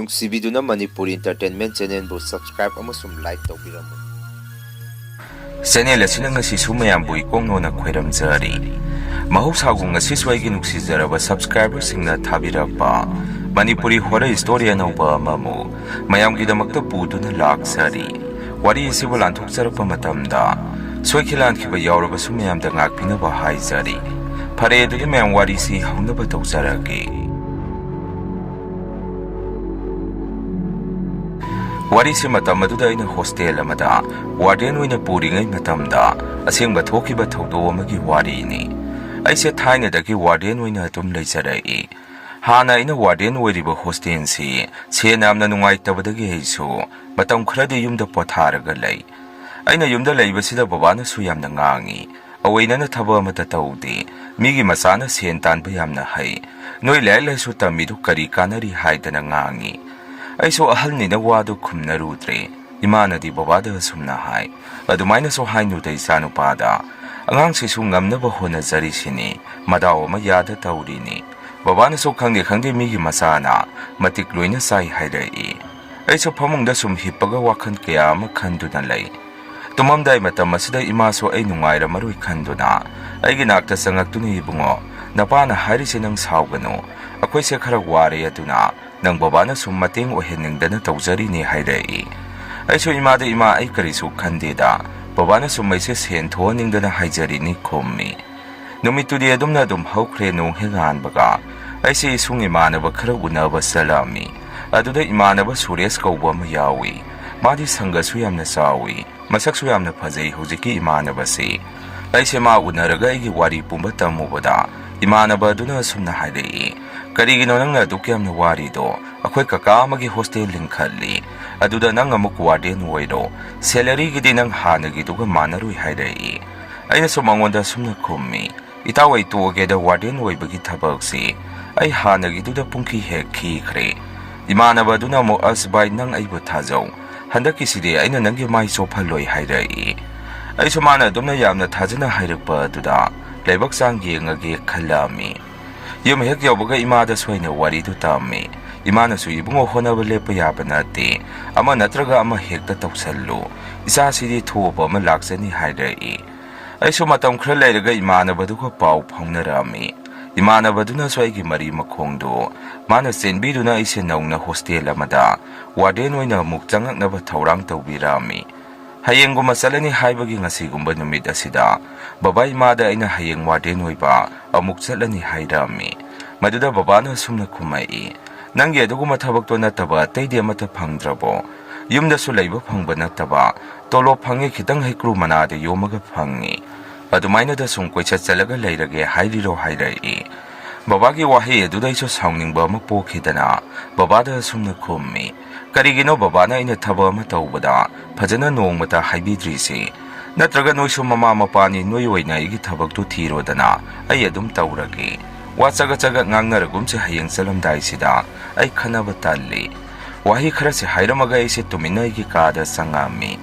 ꯅꯨꯡꯁꯤꯕꯤꯗꯨꯅ Manipuri entertainment ꯆꯦꯅꯦꯜꯕꯨ subscribe ꯑꯃꯁꯨꯡ like ꯇꯧꯕꯤꯔꯝꯃꯨ꯫ Channel ꯑꯁꯤꯅ ꯉꯁꯤꯁꯨ ꯃꯌꯥꯝꯕꯨ ꯏꯀꯣꯡꯅꯧꯅ ꯈꯣꯏꯔꯝꯖꯔꯤ꯫ ꯃꯍꯧꯁꯥꯒꯨꯝ ꯉꯁꯤꯁꯨ ꯑꯩꯒꯤ ꯅꯨꯡꯁꯤꯖꯔꯕ ꯁꯕꯁꯀ꯭ꯔꯥꯏꯕꯔꯁꯤꯡꯅ ꯊꯥꯕꯤꯔꯛꯄ ꯃꯅꯤꯄꯨꯔꯤ ꯍꯣꯔꯔ ꯁ꯭ꯇꯣꯔꯤ ꯑꯅꯧꯕ ꯑꯃꯃꯨꯛ ꯃꯌꯥꯝꯒꯤꯗꯃꯛꯇ ꯄꯨꯗꯨꯅ ꯂꯥꯛꯆꯔꯤ꯫ ꯋꯥꯔꯤ ꯑꯁꯤꯕꯨ ꯂꯥꯟꯊꯣꯛꯆꯔꯛꯄ ꯃꯇꯝꯗ ꯁꯣꯏꯈꯤꯂꯥꯟꯈꯤꯕ ꯌꯥꯎꯔꯕꯁꯨ ꯃꯌꯥꯝꯗ ꯉꯥꯛꯄꯤꯅꯕ ꯍꯥꯏꯖꯔꯤ꯫ ꯐꯔꯦ ꯑꯗꯨꯗꯤ ꯃꯌꯥꯝ ꯋꯥꯔꯤꯁꯤ ꯍꯧꯅꯕ ꯇꯧꯖꯔꯒꯦ꯫ ꯋꯥꯔꯤꯁꯤ ꯃꯇꯝ ꯑꯗꯨꯗ ꯑꯩꯅ ꯍꯣꯁꯇꯦꯜ ꯑꯃꯗ ꯋꯥꯔꯗꯦꯟ ꯑꯣꯏꯅ ꯄꯨꯔꯤꯉꯩ ꯃꯇꯝꯗ ꯑꯁꯦꯡꯕ ꯊꯣꯛꯈꯤꯕ ꯊꯧꯗꯣꯛ ꯑꯃꯒꯤ ꯋꯥꯔꯤꯅꯤ꯫ ꯑꯩꯁꯦ ꯊꯥꯏꯅꯗꯒꯤ ꯋꯥꯔꯗꯦꯟ ꯑꯣꯏꯅ ꯑꯗꯨꯝ ꯂꯩꯖꯔꯛꯏ꯫ ꯍꯥꯟꯅ ꯑꯩꯅ ꯋꯥꯔꯗꯦꯟ ꯑꯣꯏꯔꯤꯕ ꯍꯣꯁꯇꯦꯜꯁꯤ ꯁꯦꯟ ꯌꯥꯝꯅ ꯅꯨꯡꯉꯥꯏꯇꯕꯗꯒꯤ ꯑꯩꯁꯨ ꯃꯇꯝ ꯈꯔꯗꯤ ꯌꯨꯝꯗ ꯄꯣꯊꯥꯔꯒ ꯂꯩ꯫ ꯑꯩꯅ ꯌꯨꯝꯗ ꯂꯩꯕꯁꯤꯗ ꯕꯕꯥꯅꯁꯨ ꯌꯥꯝꯅ ꯉꯥꯡꯉꯤ꯫ ꯑꯣꯏꯅꯅ ꯊꯕꯛ ꯑꯃꯠꯇ ꯇꯧꯗꯦ, ꯃꯤꯒꯤ ꯃꯆꯥꯅ ꯁꯦꯟ ꯇꯥꯟꯕ ꯌꯥꯝꯅ ꯍꯩ, ꯅꯣꯏ ꯂꯥꯏꯔꯤꯛ ꯂꯥꯏꯁꯨ ꯇꯝꯃꯤꯗꯨ ꯀꯔꯤ ꯀꯥꯟꯅꯔꯤ ꯍꯥꯏꯗꯅ ꯉꯥꯡꯉꯤ꯫ ꯑꯩꯁꯨ ꯑꯍꯜꯅꯤꯅ ꯋꯥꯗꯨ ꯈꯨꯝꯅꯔꯨꯗ꯭ꯔꯦ꯫ ꯏꯃꯥꯅꯗꯤ ꯕꯕꯥꯗ ꯑꯁꯨꯝꯅ ꯍꯥꯏ, ꯑꯗꯨꯃꯥꯏꯅꯁꯨ ꯍꯥꯏꯅꯨꯗ ꯏꯆꯥꯅꯨꯄꯥꯗ, ꯑꯉꯥꯡꯁꯤꯁꯨ ꯉꯝꯅꯕ ꯍꯣꯠꯅꯖꯔꯤꯁꯤꯅꯤ, ꯃꯗꯥꯎ ꯑꯃ ꯌꯥꯗ ꯇꯧꯔꯤꯅꯤ꯫ ꯕꯕꯥꯅꯁꯨ ꯈꯪꯗꯦ ꯈꯪꯗꯦ ꯃꯤꯒꯤ ꯃꯆꯥꯅ ꯃꯇꯤꯛ ꯂꯣꯏꯅ ꯆꯥꯏ ꯍꯥꯏꯔꯛꯏ꯫ ꯑꯩꯁꯨ ꯐꯃꯨꯡꯗ ꯁꯨꯝ ꯍꯤꯞꯄꯒ ꯋꯥꯈꯜ ꯀꯌꯥ ꯑꯃ ꯈꯟꯗꯨꯅ ꯂꯩ꯫ ꯇꯨꯝꯃꯝꯗꯥꯏ ꯃꯇꯝ ꯑꯁꯤꯗ ꯏꯃꯥꯁꯨ ꯑꯩ ꯅꯨꯡꯉꯥꯏꯔꯝꯃꯔꯣꯏ ꯈꯟꯗꯨꯅ ꯑꯩꯒꯤ ꯅꯥꯛꯇ ꯆꯪꯉꯛꯇꯨꯅ, ꯏꯕꯨꯡꯉꯣ, ꯅꯄꯥꯅ ꯍꯥꯏꯔꯤꯁꯦ ꯅꯪ ꯁꯥꯎꯒꯅꯨ, ꯑꯩꯈꯣꯏꯁꯦ ꯈꯔ ꯋꯥꯔꯦ ꯑꯗꯨꯅ ꯅꯪ ꯕꯕꯥꯅ ꯁꯨꯝ ꯃꯇꯦꯡ ꯑꯣꯏꯍꯟꯅꯤꯡꯗꯅ ꯇꯧꯖꯔꯤꯅꯤ ꯍꯥꯏꯔꯛꯏ꯫ ꯑꯩꯁꯨ ꯏꯃꯥꯗ, ꯏꯃꯥ, ꯑꯩ ꯀꯔꯤꯁꯨ ꯈꯟꯗꯦꯗ, ꯕꯕꯥꯅ ꯁꯨꯝ ꯑꯩꯁꯦ ꯁꯦꯟ ꯊꯣꯛꯍꯟꯅꯤꯡꯗꯅ ꯍꯥꯏꯖꯔꯤꯅꯤ ꯈꯨꯝꯃꯤ꯫ ꯅꯨꯃꯤꯠꯇꯨꯗꯤ ꯑꯗꯨꯝ ꯍꯧꯈ꯭ꯔꯦ꯫ ꯅꯣꯡ ꯍꯦꯛ ꯉꯥꯟꯕꯒ ꯑꯩꯁꯦ ꯏꯁꯨꯡ ꯏꯃꯥꯟꯅꯕ ꯈꯔ ꯎꯅꯕ ꯆꯠꯂꯝꯃꯤ꯫ ꯑꯗꯨꯗ ꯏꯃꯥꯟꯅꯕ ꯁꯨꯔꯦꯁ ꯀꯧꯕ ꯑꯃ ꯌꯥꯎꯏ꯫ ꯃꯥꯗꯤ ꯁꯪꯒꯁꯨ ꯌꯥꯝꯅ ꯆꯥꯎꯏ, ꯃꯁꯛꯁꯨ ꯌꯥꯝꯅ ꯐꯖꯩ ꯍꯧꯖꯤꯛꯀꯤ ꯏꯃꯥꯟꯅꯕꯁꯤ꯫ ꯑꯩꯁꯦ ꯃꯥ ꯎꯅꯔꯒ ꯑꯩꯒꯤ ꯋꯥꯔꯤ ꯄꯨꯝꯕ ꯇꯝꯃꯨꯕꯗ ꯏꯃꯥꯟꯅꯕ ꯑꯗꯨꯅ ꯑꯁꯨꯝꯅ ꯍꯥꯏꯔꯛꯏ, ꯀꯔꯤꯒꯤꯅꯣ ꯅꯪꯅ ꯑꯗꯨꯛ ꯌꯥꯝꯅ ꯋꯥꯔꯤꯗꯣ? ꯑꯩꯈꯣꯏ ꯀꯀꯥ ꯑꯃꯒꯤ ꯍꯣꯁꯇꯦꯜ ꯂꯤꯡꯈꯠꯂꯤ, ꯑꯗꯨꯗ ꯅꯪ ꯑꯃꯨꯛ ꯋꯥꯔꯗꯦꯟ ꯑꯣꯏꯔꯣ, ꯁꯦꯂꯔꯤꯒꯤꯗꯤ ꯅꯪ ꯍꯥꯟꯅꯒꯤꯗꯨꯒ ꯃꯥꯟꯅꯔꯣꯏ ꯍꯥꯏꯔꯛꯏ꯫ ꯑꯩꯅꯁꯨ ꯃꯉꯣꯟꯗ ꯑꯁꯨꯝꯅ ꯈꯨꯝꯃꯤ, ꯏꯇꯥꯎ, ꯑꯩ ꯇꯣꯛꯑꯒꯦꯗ ꯋꯥꯔꯗꯦꯟ ꯑꯣꯏꯕꯒꯤ ꯊꯕꯛꯁꯤ, ꯑꯩ ꯍꯥꯟꯅꯒꯤꯗꯨꯗ ꯄꯨꯡꯈꯤ ꯍꯦꯛ ꯈꯤꯈ꯭ꯔꯦ꯫ ꯏꯃꯥꯟꯅꯕ ꯑꯗꯨꯅ ꯑꯃꯨꯛ, ꯑꯁ ꯚꯥꯏ, ꯅꯪ ꯑꯩꯕꯨ ꯊꯥꯖꯧ, ꯍꯟꯗꯛꯀꯤꯁꯤꯗꯤ ꯑꯩꯅ ꯅꯪꯒꯤ ꯃꯥꯏ ꯆꯣꯞꯍꯜꯂꯣꯏ ꯍꯥꯏꯔꯛꯏ꯫ ꯑꯩꯁꯨ ꯃꯥꯅ ꯑꯗꯨꯝꯅ ꯌꯥꯝꯅ ꯊꯥꯖꯅ ꯍꯥꯏꯔꯛꯄ ꯑꯗꯨꯗ ꯂꯥꯏꯕꯛ ꯆꯥꯡ ꯌꯦꯡꯉꯒꯦ ꯈꯜꯂꯛꯑꯝꯃꯤ꯫ ꯌꯨꯝ ꯍꯦꯛ ꯌꯧꯕꯒ ꯏꯃꯥꯗꯁꯨ ꯑꯩꯅ ꯋꯥꯔꯤꯗꯨ ꯇꯝꯃꯤ꯫ ꯏꯃꯥꯅꯁꯨ, ꯏꯕꯨꯡꯉꯣ, ꯍꯣꯠꯅꯕ ꯂꯦꯞꯄ ꯌꯥꯕ ꯅꯠꯇꯦ, ꯑꯃ ꯅꯠꯇ꯭ꯔꯒ ꯑꯃ ꯍꯦꯛꯇ ꯇꯧꯁꯜꯂꯨ, ꯏꯆꯥꯁꯤꯗꯤ ꯊꯣꯛꯄ ꯑꯃ ꯂꯥꯛꯆꯅꯤ ꯍꯥꯏꯔꯛꯏ꯫ ꯑꯩꯁꯨ ꯃꯇꯝ ꯈꯔ ꯂꯩꯔꯒ ꯏꯃꯥꯟꯅꯕꯗꯨꯒ ꯄꯥꯎ ꯐꯥꯎꯅꯔꯛꯑꯝꯃꯤ꯫ ꯏꯃꯥꯟꯅꯕꯗꯨꯅꯁꯨ ꯑꯩꯒꯤ ꯃꯔꯤ ꯃꯈꯣꯡꯗꯨ ꯃꯥꯅ ꯆꯦꯟꯕꯤꯗꯨꯅ ꯑꯩꯁꯦ ꯅꯧꯅ ꯍꯣꯁꯇꯦꯜ ꯑꯃꯗ ꯋꯥꯔꯗꯦꯟ ꯑꯣꯏꯅ ꯑꯃꯨꯛ ꯆꯪꯉꯛꯅꯕ ꯊꯧꯔꯥꯡ ꯇꯧꯕꯤꯔꯛꯑꯝꯃꯤ꯫ ꯍꯌꯦꯡꯒꯨꯝꯕ ꯆꯠꯂꯅꯤ ꯍꯥꯏꯕꯒꯤ ꯉꯁꯤꯒꯨꯝꯕ ꯅꯨꯃꯤꯠ ꯑꯁꯤꯗ ꯕꯕꯥ ꯏꯃꯥꯗ ꯑꯩꯅ ꯍꯌꯦꯡ ꯋꯥꯔꯗꯦꯟ ꯑꯣꯏꯕ ꯑꯃꯨꯛ ꯆꯠꯂꯅꯤ ꯍꯥꯏꯔꯛꯑꯝꯃꯤ꯫ ꯃꯗꯨꯗ ꯕꯕꯥꯅ ꯑꯁꯨꯝꯅ ꯈꯨꯝꯃꯛꯏ, ꯅꯪꯒꯤ ꯑꯗꯨꯒꯨꯝꯕ ꯊꯕꯛꯇꯣ ꯅꯠꯇꯕ ꯑꯇꯩꯗꯤ ꯑꯃꯠꯇ ꯐꯪꯗ꯭ꯔꯕꯣ? ꯌꯨꯝꯗꯁꯨ ꯂꯩꯕ ꯐꯪꯕ ꯅꯠꯇꯕ, ꯇꯣꯂꯣꯞ ꯐꯪꯉꯤ, ꯈꯤꯇꯪ ꯍꯩꯀ꯭ꯔꯨ ꯃꯅꯥꯗ ꯌꯣꯝꯃꯒ ꯐꯪꯉꯤ, ꯑꯗꯨꯃꯥꯏꯅꯗ ꯁꯨꯝ ꯀꯣꯏꯆꯠ ꯆꯠꯂꯒ ꯂꯩꯔꯒꯦ ꯍꯥꯏꯔꯤꯔꯣ ꯍꯥꯏꯔꯛꯏ꯫ ꯕꯕꯥꯒꯤ ꯋꯥꯍꯩ ꯑꯗꯨꯗ ꯑꯩꯁꯨ ꯁꯥꯎꯅꯤꯡꯕ ꯑꯃ ꯄꯣꯛꯈꯤꯗꯅ ꯕꯕꯥꯗ ꯑꯁꯨꯝꯅ ꯈꯨꯝꯃꯤ, ꯀꯔꯤꯒꯤꯅꯣ ꯕꯕꯥꯅ ꯑꯩꯅ ꯊꯕꯛ ꯑꯃ ꯇꯧꯕꯗ ꯐꯖꯅ ꯅꯣꯡꯃꯇ ꯍꯥꯏꯕꯤꯗ꯭ꯔꯤꯁꯤ? ꯅꯠꯇ꯭ꯔꯒ ꯅꯣꯏꯁꯨ ꯃꯃꯥ ꯃꯄꯥꯅꯤ, ꯅꯣꯏ ꯑꯣꯏꯅ ꯑꯩꯒꯤ ꯊꯕꯛꯇꯨ ꯊꯤꯔꯣꯗꯅ, ꯑꯩ ꯑꯗꯨꯝ ꯇꯧꯔꯒꯦ꯫ ꯋꯥ ꯆꯒꯠ ꯆꯒꯠ ꯉꯥꯡꯅꯔꯒꯨꯝꯁꯦ, ꯍꯌꯦꯡ ꯆꯠꯂꯝꯗꯥꯏꯁꯤꯗ ꯑꯩ ꯈꯟꯅꯕ ꯇꯜꯂꯤ꯫ ꯋꯥꯍꯩ ꯈꯔꯁꯦ ꯍꯥꯏꯔꯝꯃꯒ ꯑꯩꯁꯦ ꯇꯨꯃꯤꯟꯅ ꯑꯩꯒꯤ ꯀꯥꯗ ꯆꯪꯉꯛꯑꯝꯃꯤ꯫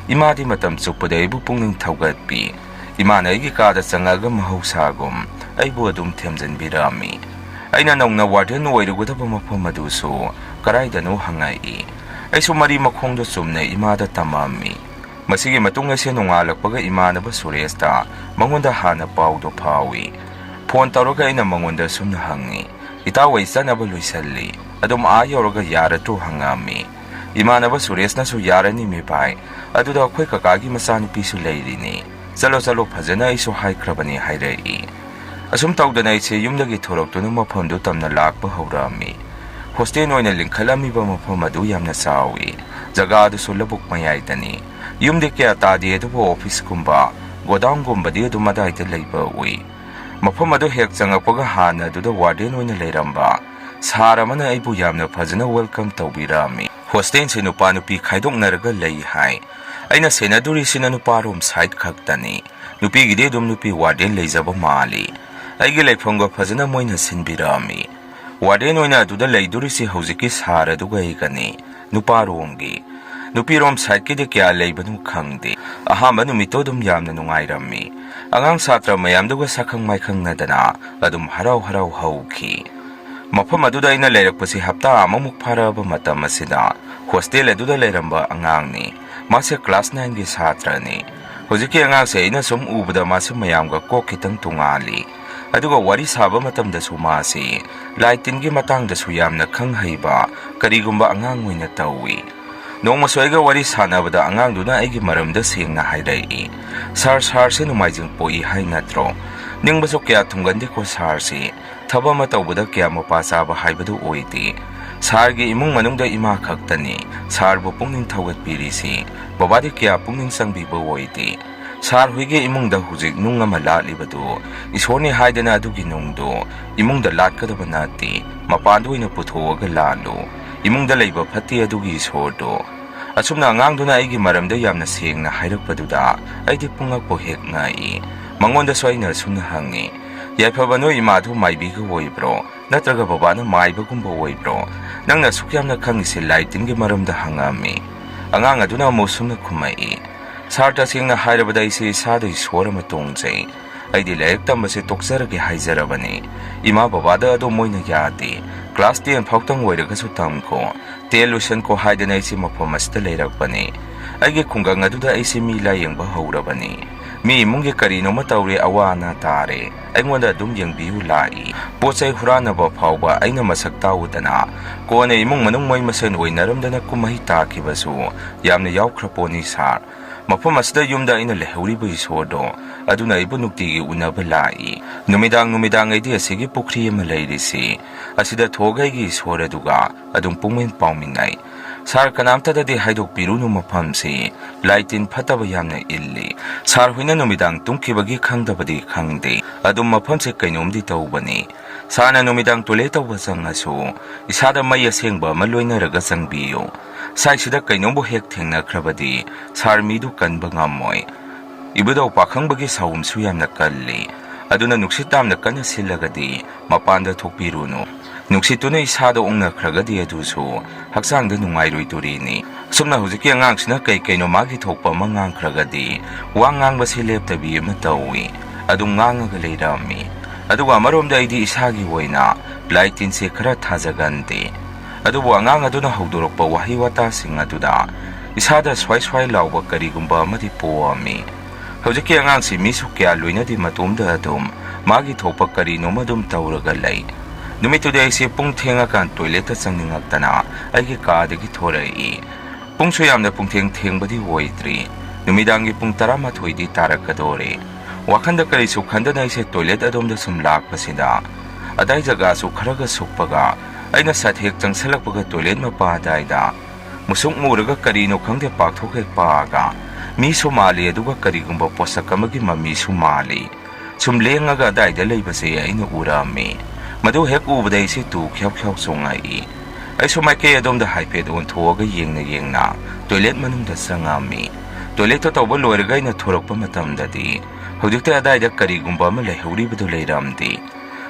ꯏꯃꯥꯗꯤ ꯃꯇꯝ ꯆꯨꯞꯄꯗ ꯑꯩꯕꯨ ꯄꯨꯛꯅꯤꯡ ꯊꯧꯒꯠꯄꯤ꯫ ꯏꯃꯥꯅ ꯑꯩꯒꯤ ꯀꯥꯗ ꯆꯪꯉꯛꯑꯒ ꯃꯍꯧꯁꯥꯒꯨꯝ ꯑꯩꯕꯨ ꯑꯗꯨꯝ ꯊꯦꯝꯖꯤꯟꯕꯤꯔꯛꯑꯝꯃꯤ꯫ ꯑꯩꯅ ꯅꯧꯅ ꯋꯥꯔꯗꯦꯟ ꯑꯣꯏꯔꯨꯒꯗꯕ ꯃꯐꯝ ꯑꯗꯨꯁꯨ ꯀꯗꯥꯏꯗꯅꯣ ꯍꯪꯉꯛꯏ꯫ ꯑꯩꯁꯨ ꯃꯔꯤ ꯃꯈꯣꯡꯗꯣ ꯆꯨꯝꯅ ꯏꯃꯥꯗ ꯇꯝꯃꯛꯑꯝꯃꯤ꯫ ꯃꯁꯤꯒꯤ ꯃꯇꯨꯡ ꯑꯩꯁꯦ ꯅꯣꯡꯉꯥꯜꯂꯛꯄꯒ ꯏꯃꯥꯟꯅꯕ ꯁꯨꯔꯦꯁꯇ ꯃꯉꯣꯟꯗ ꯍꯥꯟꯅ ꯄꯥꯎꯗꯣ ꯐꯥꯎꯏ꯫ ꯐꯣꯟ ꯇꯧꯔꯒ ꯑꯩꯅ ꯃꯉꯣꯟꯗ ꯁꯨꯝꯅ ꯍꯪꯉꯤ, ꯏꯇꯥꯎ, ꯑꯩ ꯆꯠꯅꯕ ꯂꯣꯏꯁꯜꯂꯤ, ꯑꯗꯨꯝ ꯌꯧꯔꯒ ꯌꯥꯔꯗ꯭ꯔꯣ ꯍꯪꯉꯛꯑꯝꯃꯤ꯫ ꯏꯃꯥꯟꯅꯕ ꯁꯨꯔꯦꯁꯅꯁꯨ, ꯌꯥꯔꯅꯤ ꯃꯤ ꯚꯥꯏ, ꯑꯗꯨꯗ ꯑꯩꯈꯣꯏ ꯀꯀꯥꯒꯤ ꯃꯆꯥꯅꯨꯄꯤꯁꯨ ꯂꯩꯔꯤꯅꯤ, ꯆꯠꯂꯣ ꯆꯠꯂꯣ, ꯐꯖꯅ ꯑꯩꯁꯨ ꯍꯥꯏꯈ꯭ꯔꯕꯅꯤ ꯍꯥꯏꯔꯛꯏ꯫ ꯑꯁꯨꯝ ꯇꯧꯗꯅ ꯑꯩꯁꯦ ꯌꯨꯝꯗꯒꯤ ꯊꯣꯔꯛꯇꯨꯅ ꯃꯐꯝꯗꯨ ꯇꯝꯅ ꯂꯥꯛꯄ ꯍꯧꯔꯛꯑꯝꯃꯤ꯫ ꯍꯣꯁꯇꯦꯜ ꯑꯣꯏꯅ ꯂꯤꯡꯈꯠꯂꯝꯃꯤꯕ ꯃꯐꯝ ꯑꯗꯨ ꯌꯥꯝꯅ ꯆꯥꯎꯏ, ꯖꯒꯥꯗꯨꯁꯨ ꯂꯧꯕꯨꯛ ꯃꯌꯥꯏꯗꯅꯤ꯫ ꯌꯨꯝꯗꯤ ꯀꯌꯥ ꯇꯥꯗꯦ, ꯑꯗꯨꯕꯨ ꯑꯣꯐꯤꯁꯀꯨꯝꯕ ꯒꯣꯗꯥꯎꯟꯒꯨꯝꯕꯗꯤ ꯑꯗꯨꯝ ꯑꯗꯥꯏꯗ ꯂꯩꯕ ꯎꯏ꯫ ꯃꯐꯝ ꯑꯗꯨ ꯍꯦꯛ ꯆꯪꯉꯛꯄꯒ ꯍꯥꯟꯅ ꯑꯗꯨꯗ ꯋꯥꯔꯗꯦꯟ ꯑꯣꯏꯅ ꯂꯩꯔꯝꯕ ꯁꯥꯔ ꯑꯃꯅ ꯑꯩꯕꯨ ꯌꯥꯝꯅ ꯐꯖꯅ ꯋꯦꯜꯀꯝ ꯇꯧꯕꯤꯔꯛꯑꯝꯃꯤ꯫ ꯍꯣꯁꯇꯦꯜꯁꯦ ꯅꯨꯄꯥ ꯅꯨꯄꯤ ꯈꯥꯏꯗꯣꯛꯅꯔꯒ ꯂꯩ ꯍꯥꯏ꯫ ꯑꯩꯅ ꯁꯦꯟꯅꯗꯣꯔꯤꯁꯤꯅ ꯅꯨꯄꯥꯔꯣꯝ ꯁꯥꯏꯠ ꯈꯛꯇꯅꯤ, ꯅꯨꯄꯤꯒꯤꯗꯤ ꯑꯗꯨꯝ ꯅꯨꯄꯤ ꯋꯥꯔꯗꯦꯟ ꯂꯩꯖꯕ ꯃꯥꯜꯂꯤ꯫ ꯑꯩꯒꯤ ꯂꯩꯐꯝꯒ ꯐꯖꯅ ꯃꯣꯏꯅ ꯁꯤꯟꯕꯤꯔꯛꯑꯝꯃꯤ꯫ ꯋꯥꯔꯗꯦꯟ ꯑꯣꯏꯅ ꯑꯗꯨꯗ ꯂꯩꯗꯣꯔꯤꯁꯤ ꯍꯧꯖꯤꯛꯀꯤ ꯁꯥꯔ ꯑꯗꯨꯒ ꯑꯩꯒꯅꯤ, ꯅꯨꯄꯥꯔꯣꯝꯒꯤ꯫ ꯅꯨꯄꯤꯔꯣꯝ ꯁꯥꯏꯠꯀꯤꯗꯤ ꯀꯌꯥ ꯂꯩꯕꯅꯣ ꯈꯪꯗꯦ꯫ ꯑꯍꯥꯟꯕ ꯅꯨꯃꯤꯠꯇꯣ ꯑꯗꯨꯝ ꯌꯥꯝꯅ ꯅꯨꯡꯉꯥꯏꯔꯝꯃꯤ꯫ ꯑꯉꯥꯡ ꯁꯥꯇ꯭ꯔ ꯃꯌꯥꯝꯗꯨꯒ ꯁꯛꯈꯪ ꯃꯥꯏꯈꯪꯅꯗꯅ ꯑꯗꯨꯝ ꯍꯔꯥꯎ ꯍꯔꯥꯎ ꯍꯧꯈꯤ꯫ ꯃꯐꯝ ꯑꯗꯨꯗ ꯑꯩꯅ ꯂꯩꯔꯛꯄꯁꯤ ꯍꯞꯇꯥ ꯑꯃꯃꯨꯛ ꯐꯥꯔꯛꯑꯕ ꯃꯇꯝ ꯑꯁꯤꯗ ꯍꯣꯁꯇꯦꯜ ꯑꯗꯨꯗ ꯂꯩꯔꯝꯕ ꯑꯉꯥꯡꯅꯤ. ꯃꯥꯁꯦ ꯀ꯭ꯂꯥꯁ 9ꯒꯤ ꯁꯥꯇ꯭ꯔꯅꯤ. ꯍꯧꯖꯤꯛꯀꯤ ꯑꯉꯥꯡꯁꯦ ꯑꯩꯅ ꯁꯨꯝ ꯎꯕꯗ ꯃꯥꯁꯦ ꯃꯌꯥꯝꯒ ꯀꯣꯛ ꯈꯤꯇꯪ ꯇꯣꯉꯥꯜꯂꯤ. ꯑꯗꯨꯒ ꯋꯥꯔꯤ ꯁꯥꯕ ꯃꯇꯝꯗꯁꯨ ꯃꯥꯁꯤ ꯂꯥꯏ ꯇꯤꯟꯒꯤ ꯃꯇꯥꯡꯗꯁꯨ ꯌꯥꯝꯅ ꯈꯪ ꯍꯩꯕ ꯀꯔꯤꯒꯨꯝꯕ ꯑꯉꯥꯡ ꯑꯣꯏꯅ ꯇꯧꯏ. ꯅꯣꯡꯃꯁꯨ ꯑꯩꯒ wari ꯁꯥꯟꯅꯕꯗ ꯑꯉꯥꯡꯗꯨꯅ ꯑꯩꯒꯤ ꯃꯔꯝꯗ ꯁꯦꯡꯅ ꯍꯥꯏꯔꯛꯏ. ꯁꯥꯔꯁꯦ ꯅꯣꯡꯃꯥꯏꯖꯤꯡ ꯄꯣꯛꯏ ꯍꯥꯏ ꯅꯠꯇ꯭ꯔꯣ? ꯅꯤꯡꯕꯁꯨ ꯀꯌꯥ ꯊꯨꯡꯒꯟꯗꯦꯀꯣ ꯁꯥꯔꯁꯤ. ꯊꯕꯛ ꯑꯃ ꯇꯧꯕꯗ ꯀꯌꯥ ꯃꯄꯥ ꯆꯥꯕ ꯍꯥꯏꯕꯗꯨ ꯑꯣꯏꯗꯦ. ꯁꯥꯔꯒꯤ ꯏꯃꯨꯡ ꯃꯅꯨꯡꯗ ꯏꯃꯥ ꯈꯛꯇꯅꯤ ꯁꯥꯔꯕꯨ ꯄꯨꯛꯅꯤꯡ ꯊꯧꯒꯠꯄꯤꯔꯤꯁꯤ. ꯕꯕꯥꯗꯤ ꯀꯌꯥ ꯄꯨꯛꯅꯤꯡ ꯆꯪꯕꯤꯕ ꯑꯣꯏꯗꯦ. ꯁꯥꯔ ꯍꯣꯏꯒꯤ ꯏꯃꯨꯡꯗ ꯍꯧꯖꯤꯛ ꯅꯨꯡ ꯑꯃ ꯂꯥꯠꯂꯤꯕꯗꯨ ꯏꯁꯣꯔꯅꯤ ꯍꯥꯏꯗꯅ ꯑꯗꯨꯒꯤ ꯅꯨꯡꯗꯨ ꯏꯃꯨꯡꯗ ꯂꯥꯠꯀꯗꯕ ꯅꯠꯇꯦ. ꯃꯄꯥꯟꯗ ꯑꯣꯏꯅ ꯄꯨꯊꯣꯛꯑꯒ ꯂꯥꯠꯂꯨ. ꯏꯃꯨꯡꯗ ꯂꯩꯕ ꯐꯠꯇꯦ ꯑꯗꯨꯒꯤ ꯏꯁꯣꯔꯗꯨ. ꯑꯁꯨꯝꯅ ꯑꯉꯥꯡꯗꯨꯅ ꯑꯩꯒꯤ ꯃꯔꯝꯗ ꯌꯥꯝꯅ ꯁꯦꯡꯅ ꯍꯥꯏꯔꯛꯄꯗꯨꯗ ꯑꯩꯗꯤ ꯄꯨꯡꯉꯛꯄꯨ ꯍꯦꯛ ꯉꯛꯏ. ꯃꯉꯣꯟꯗꯁꯨ ꯑꯩꯅ ꯑꯁꯨꯝꯅ ꯍꯪꯉꯤ. ꯌꯥꯏꯐꯕ ꯅꯣꯏ ꯏꯃꯥꯗꯨ ꯃꯥꯏꯕꯤꯒ ꯑꯣꯏꯕ꯭ꯔꯣ? ꯅꯠꯇ꯭ꯔꯒ ꯕꯕꯥꯅ ꯃꯥꯏꯕꯒꯨꯝꯕ ꯑꯣꯏꯕ꯭ꯔꯣ? ꯅꯪꯅ ꯑꯁꯨꯛ ꯌꯥꯝꯅ ꯈꯪꯉꯤꯁꯤ ꯂꯥꯏ ꯇꯤꯟꯒꯤ ꯃꯔꯝꯗ ꯍꯪꯉꯝꯃꯤ. ꯑꯉꯥꯡ ꯑꯗꯨꯅ ꯑꯃꯨꯛ ꯁꯨꯝꯅ ꯈꯨꯝꯃꯛꯏ. ꯁꯥꯔ ꯇꯁꯦꯡꯅ ꯍꯥꯏꯔꯕꯗ ꯑꯩꯁꯤ ꯏꯁꯥꯗ ꯏꯁꯣꯔ ꯑꯃ ꯇꯣꯡꯖꯩ. ꯑꯩꯗꯤ ꯂꯥꯏꯔꯤꯛ ꯇꯝꯕꯁꯤ ꯇꯣꯛꯆꯔꯒꯦ ꯍꯥꯏꯖꯔꯕꯅꯤ. ꯏꯃꯥ ꯕꯕꯥꯗ ꯑꯗꯣ ꯃꯣꯏꯅ ꯌꯥꯗꯦ. ꯀ꯭ꯂꯥꯁ 10 ꯐꯥꯎꯇꯪ ꯑꯣꯏꯔꯒꯁꯨ ꯇꯝꯈꯣ. 10 ꯂꯣꯏꯁꯟꯈꯣ ꯍꯥꯏꯗꯅ ꯑꯩꯁꯤ ꯃꯐꯝ ꯑꯁꯤꯗ ꯂꯩꯔꯛꯄꯅꯤ. ꯑꯩꯒꯤ ꯈꯨꯡꯒꯪ ꯑꯗꯨꯗ ꯑꯩꯁꯤ ꯃꯤ ꯂꯥꯌꯦꯡꯕ ꯍꯧꯔꯕꯅꯤ. ꯃꯤ ꯏꯃꯨꯡꯒꯤ ꯀꯔꯤꯅꯣꯃ ꯇꯧꯔꯦ ꯑꯋꯥ ꯑꯅꯥ ꯇꯥꯔꯦ. ꯑꯩꯉꯣꯟꯗ ꯑꯗꯨꯝ ꯌꯦꯡꯕꯤꯌꯨ ꯂꯥꯛꯏ. ꯄꯣꯠ ꯆꯩ ꯍꯨꯔꯥꯟꯅꯕ ꯐꯥꯎꯕ ꯑꯩꯅ ꯃꯁꯛ ꯇꯥꯛꯎꯗꯅ ꯀꯣꯟꯅ ꯏꯃꯨꯡ ꯃꯅꯨꯡ ꯃꯣꯏ ꯃꯁꯦꯟ ꯑꯣꯏꯅꯔꯝꯗꯅ ꯀꯨꯝꯍꯩ ꯇꯥꯈꯤꯕꯁꯨ ꯌꯥꯝꯅ ꯌꯥꯎꯈ꯭ꯔꯄꯣꯠꯅꯤ ꯁꯥꯔ. ꯃꯐꯝ ꯑꯁꯤꯗ ꯌꯨꯝꯗ ꯑꯩꯅ ꯂꯩꯍꯧꯔꯤꯕ ꯏꯁꯣꯔꯗꯣ ꯑꯗꯨꯅ ꯑꯩꯕꯨ ꯅꯨꯡꯇꯤꯒꯤ ꯎꯅꯕ ꯂꯥꯛꯏ. ꯅꯨꯃꯤꯗꯥꯡ ꯑꯩꯗꯤ ꯑꯁꯤꯒꯤ ꯄꯨꯈ꯭ꯔꯤ ꯑꯃ ꯂꯩꯔꯤꯁꯤ ꯑꯁꯤꯗ ꯊꯣꯛꯑꯒ ꯑꯩꯒꯤ ꯏꯁꯣꯔ ꯑꯗꯨꯒ ꯑꯗꯨꯝ ꯄꯨꯡꯃꯦꯟ ꯄꯥꯎꯃꯤꯟꯅꯩ. ꯁꯥꯔ ꯀꯅꯥꯝꯇꯗꯗꯤ ꯍꯥꯏꯗꯣꯛꯄꯤꯔꯨꯅꯨ ꯃꯐꯝꯁꯤ ꯂꯥꯏ ꯇꯤꯟ ꯐꯠꯇꯕ ꯌꯥꯝꯅ ꯏꯜꯂꯤ. ꯁꯥꯔ ꯍꯣꯏꯅ ꯅꯨꯃꯤꯗꯥꯡ ꯇꯨꯝꯈꯤꯕꯒꯤ ꯈꯪꯗꯕꯗꯤ ꯈꯪꯗꯦ. ꯑꯗꯨꯝ ꯃꯐꯝꯁꯦ ꯀꯩꯅꯣꯝꯗꯤ ꯇꯧꯕꯅꯤ. ꯁꯥꯔꯅ ꯅꯨꯃꯤꯗꯥꯡ ꯇꯣꯏꯂꯦꯠ ꯇꯧꯕ ꯆꯪꯉꯁꯨ ꯏꯁꯥꯗ ꯃꯩ ꯑꯁꯦꯡꯕ ꯑꯃ ꯂꯣꯏꯅꯔꯒ ꯆꯪꯕꯤꯌꯨ. ꯁꯥꯏꯁꯤꯗ ꯀꯩꯅꯣꯝꯕꯨ ꯍꯦꯛ ꯊꯦꯡꯅꯈ꯭ꯔꯕꯗꯤ ꯁꯥꯔ ꯃꯤꯗꯨ ꯀꯟꯕ ꯉꯝꯃꯣꯏ. ꯏꯕꯨꯙꯧ ꯄꯥꯈꯪꯕꯒꯤ ꯁꯥꯎꯝꯁꯨ ꯌꯥꯝꯅ ꯀꯜꯂꯤ. ꯑꯗꯨꯅ ꯅꯨꯡꯁꯤꯠ ꯌꯥꯝꯅ ꯀꯟꯅ ꯁꯤꯜꯂꯒꯗꯤ ꯃꯄꯥꯟꯗ ꯊꯣꯛꯄꯤꯔꯨꯅꯨ. ꯅꯨꯡꯁꯤꯠꯇꯨꯅ ꯏꯁꯥꯗ ꯑꯣꯡꯅꯈ꯭ꯔꯒꯗꯤ ꯑꯗꯨꯁꯨ ꯍꯛꯆꯥꯡꯗ ꯅꯨꯡꯉꯥꯏꯔꯣꯏꯗꯣꯔꯤꯅꯤ. ꯁꯨꯝꯅ ꯍꯧꯖꯤꯛꯀꯤ ꯑꯉꯥꯡꯁꯤꯅ ꯀꯩꯅꯣ ꯃꯥꯒꯤ ꯊꯣꯛꯄ ꯑꯃ ꯉꯥꯡꯈ꯭ꯔꯒꯗꯤ ꯋꯥ ꯉꯥꯡꯕꯁꯤ ꯂꯦꯞꯇꯕꯤ ꯑꯃ ꯇꯧꯏ. ꯑꯗꯨꯝ ꯉꯥꯡꯉꯒ ꯂꯩꯔꯝꯃꯤ. ꯑꯗꯨꯒ ꯑꯃꯔꯣꯝꯗ ꯑꯩꯗꯤ ꯏꯁꯥꯒꯤ ꯑꯣꯏꯅ ꯂꯥꯏ ꯇꯤꯟꯁꯦ ꯈꯔ ꯊꯥꯖꯒꯟꯗꯦ. ꯑꯗꯨꯕꯨ ꯑꯉꯥꯡ ꯑꯗꯨꯅ ꯍꯧꯗꯣꯔꯛꯄ ꯋꯥꯍꯩ ꯋꯥꯇꯥꯁꯤꯡ ꯑꯗꯨꯗ ꯏꯁꯥꯗ ꯁ꯭ꯋꯥꯏ ꯂꯥꯎꯕ ꯀꯔꯤꯒꯨꯝꯕ ꯑꯃꯗꯤ ꯄꯣꯛꯑꯝꯃꯤ. ꯍꯧꯖꯤꯛꯀꯤ ꯑꯉꯥꯡꯁꯤ ꯃꯤꯁꯨ ꯀꯌꯥ ꯂꯣꯏꯅꯗꯦ. ꯃꯇꯣꯝꯗ ꯑꯗꯨꯝ ꯃꯥꯒꯤ ꯊꯣꯛꯄ ꯀꯔꯤꯅꯣꯃ ꯑꯗꯨꯝ ꯇꯧꯔꯒ ꯂꯩ. ꯅꯨꯃꯤꯠꯇꯨꯗꯤ ꯑꯩꯁꯦ ꯄꯨꯡ ꯊꯦꯡꯉꯀꯥꯟ ꯇꯣꯏꯂꯦꯠꯇ ꯆꯪꯅꯤꯡꯉꯛꯇꯅ ꯑꯩꯒꯤ ꯀꯥꯗꯒꯤ ꯊꯣꯔꯛꯏ. ꯄꯨꯡꯁꯨ ꯌꯥꯝꯅ ꯊꯦꯡꯕꯗꯤ ꯑꯣꯏꯗ꯭ꯔꯤ. ꯅꯨꯃꯤꯗꯥꯡꯒꯤ ꯄꯨꯡ 12ꯗꯤ ꯇꯥꯔꯛꯀꯗꯣꯔꯦ. ꯋꯥꯈꯟꯗ ꯀꯔꯤꯁꯨ ꯈꯟꯗꯅ ꯑꯩꯁꯦ ꯇꯣꯏꯂꯦꯠ ꯑꯗꯣꯝꯗ ꯁꯨꯝ ꯂꯥꯛꯄꯁꯤꯗ ꯑꯗꯥꯏ ꯖꯒꯥꯁꯨ ꯈꯔꯒ ꯁꯨꯛꯄꯒ ꯑꯩꯅ ꯁꯠ ꯍꯦꯛ ꯆꯪꯁꯜꯂꯛꯄꯒ ꯇꯣꯏꯂꯦꯠ ꯃꯄꯥ ꯑꯗꯥꯏꯗ ꯃꯨꯁꯨꯛ ꯃꯨꯔꯒ ꯀꯔꯤꯅꯣ ꯈꯪꯗꯦ ꯄꯥꯛꯊꯣꯛ ꯍꯦꯛ ꯄꯥꯛꯑꯒ ꯃꯤꯁꯨ ꯃꯥꯜꯂꯤ ꯑꯗꯨꯒ ꯀꯔꯤꯒꯨꯝꯕ ꯄꯣꯠꯁꯛ ꯑꯃꯒꯤ ꯃꯃꯤꯁꯨ ꯃꯥꯜꯂꯤ. ꯁꯨꯝ ꯂꯦꯡꯉꯒ ꯑꯗꯥꯏꯗ ꯂꯩꯕꯁꯦ ꯑꯩꯅ ꯎꯔꯝꯃꯤ. ꯃꯗꯨ ꯍꯦꯛ ꯎꯕꯗ ꯑꯩꯁꯦ ꯇꯨ ꯈ꯭ꯌꯥꯎ ꯆꯣꯡꯉꯛꯏ. ꯑꯩꯁꯨ ꯃꯥꯏꯀꯩ ꯑꯗꯣꯝꯗ ꯍꯥꯏꯐꯦꯠ ꯑꯣꯟꯊꯣꯛꯑꯒ ꯌꯦꯡꯅ ꯇꯣꯏꯂꯦꯠ ꯃꯅꯨꯡꯗ ꯆꯪꯉꯝꯃꯤ. ꯇꯣꯏꯂꯦꯠꯇꯣ ꯇꯧꯕ ꯂꯣꯏꯔꯒ ꯑꯩꯅ ꯊꯣꯔꯛꯄ ꯃꯇꯝꯗꯗꯤ ꯍꯧꯖꯤꯛꯇꯤ ꯑꯗꯥꯏꯗ ꯀꯔꯤꯒꯨꯝꯕ ꯑꯃ ꯂꯩꯍꯧꯔꯤꯕꯗꯨ ꯂꯩꯔꯝꯗꯦ.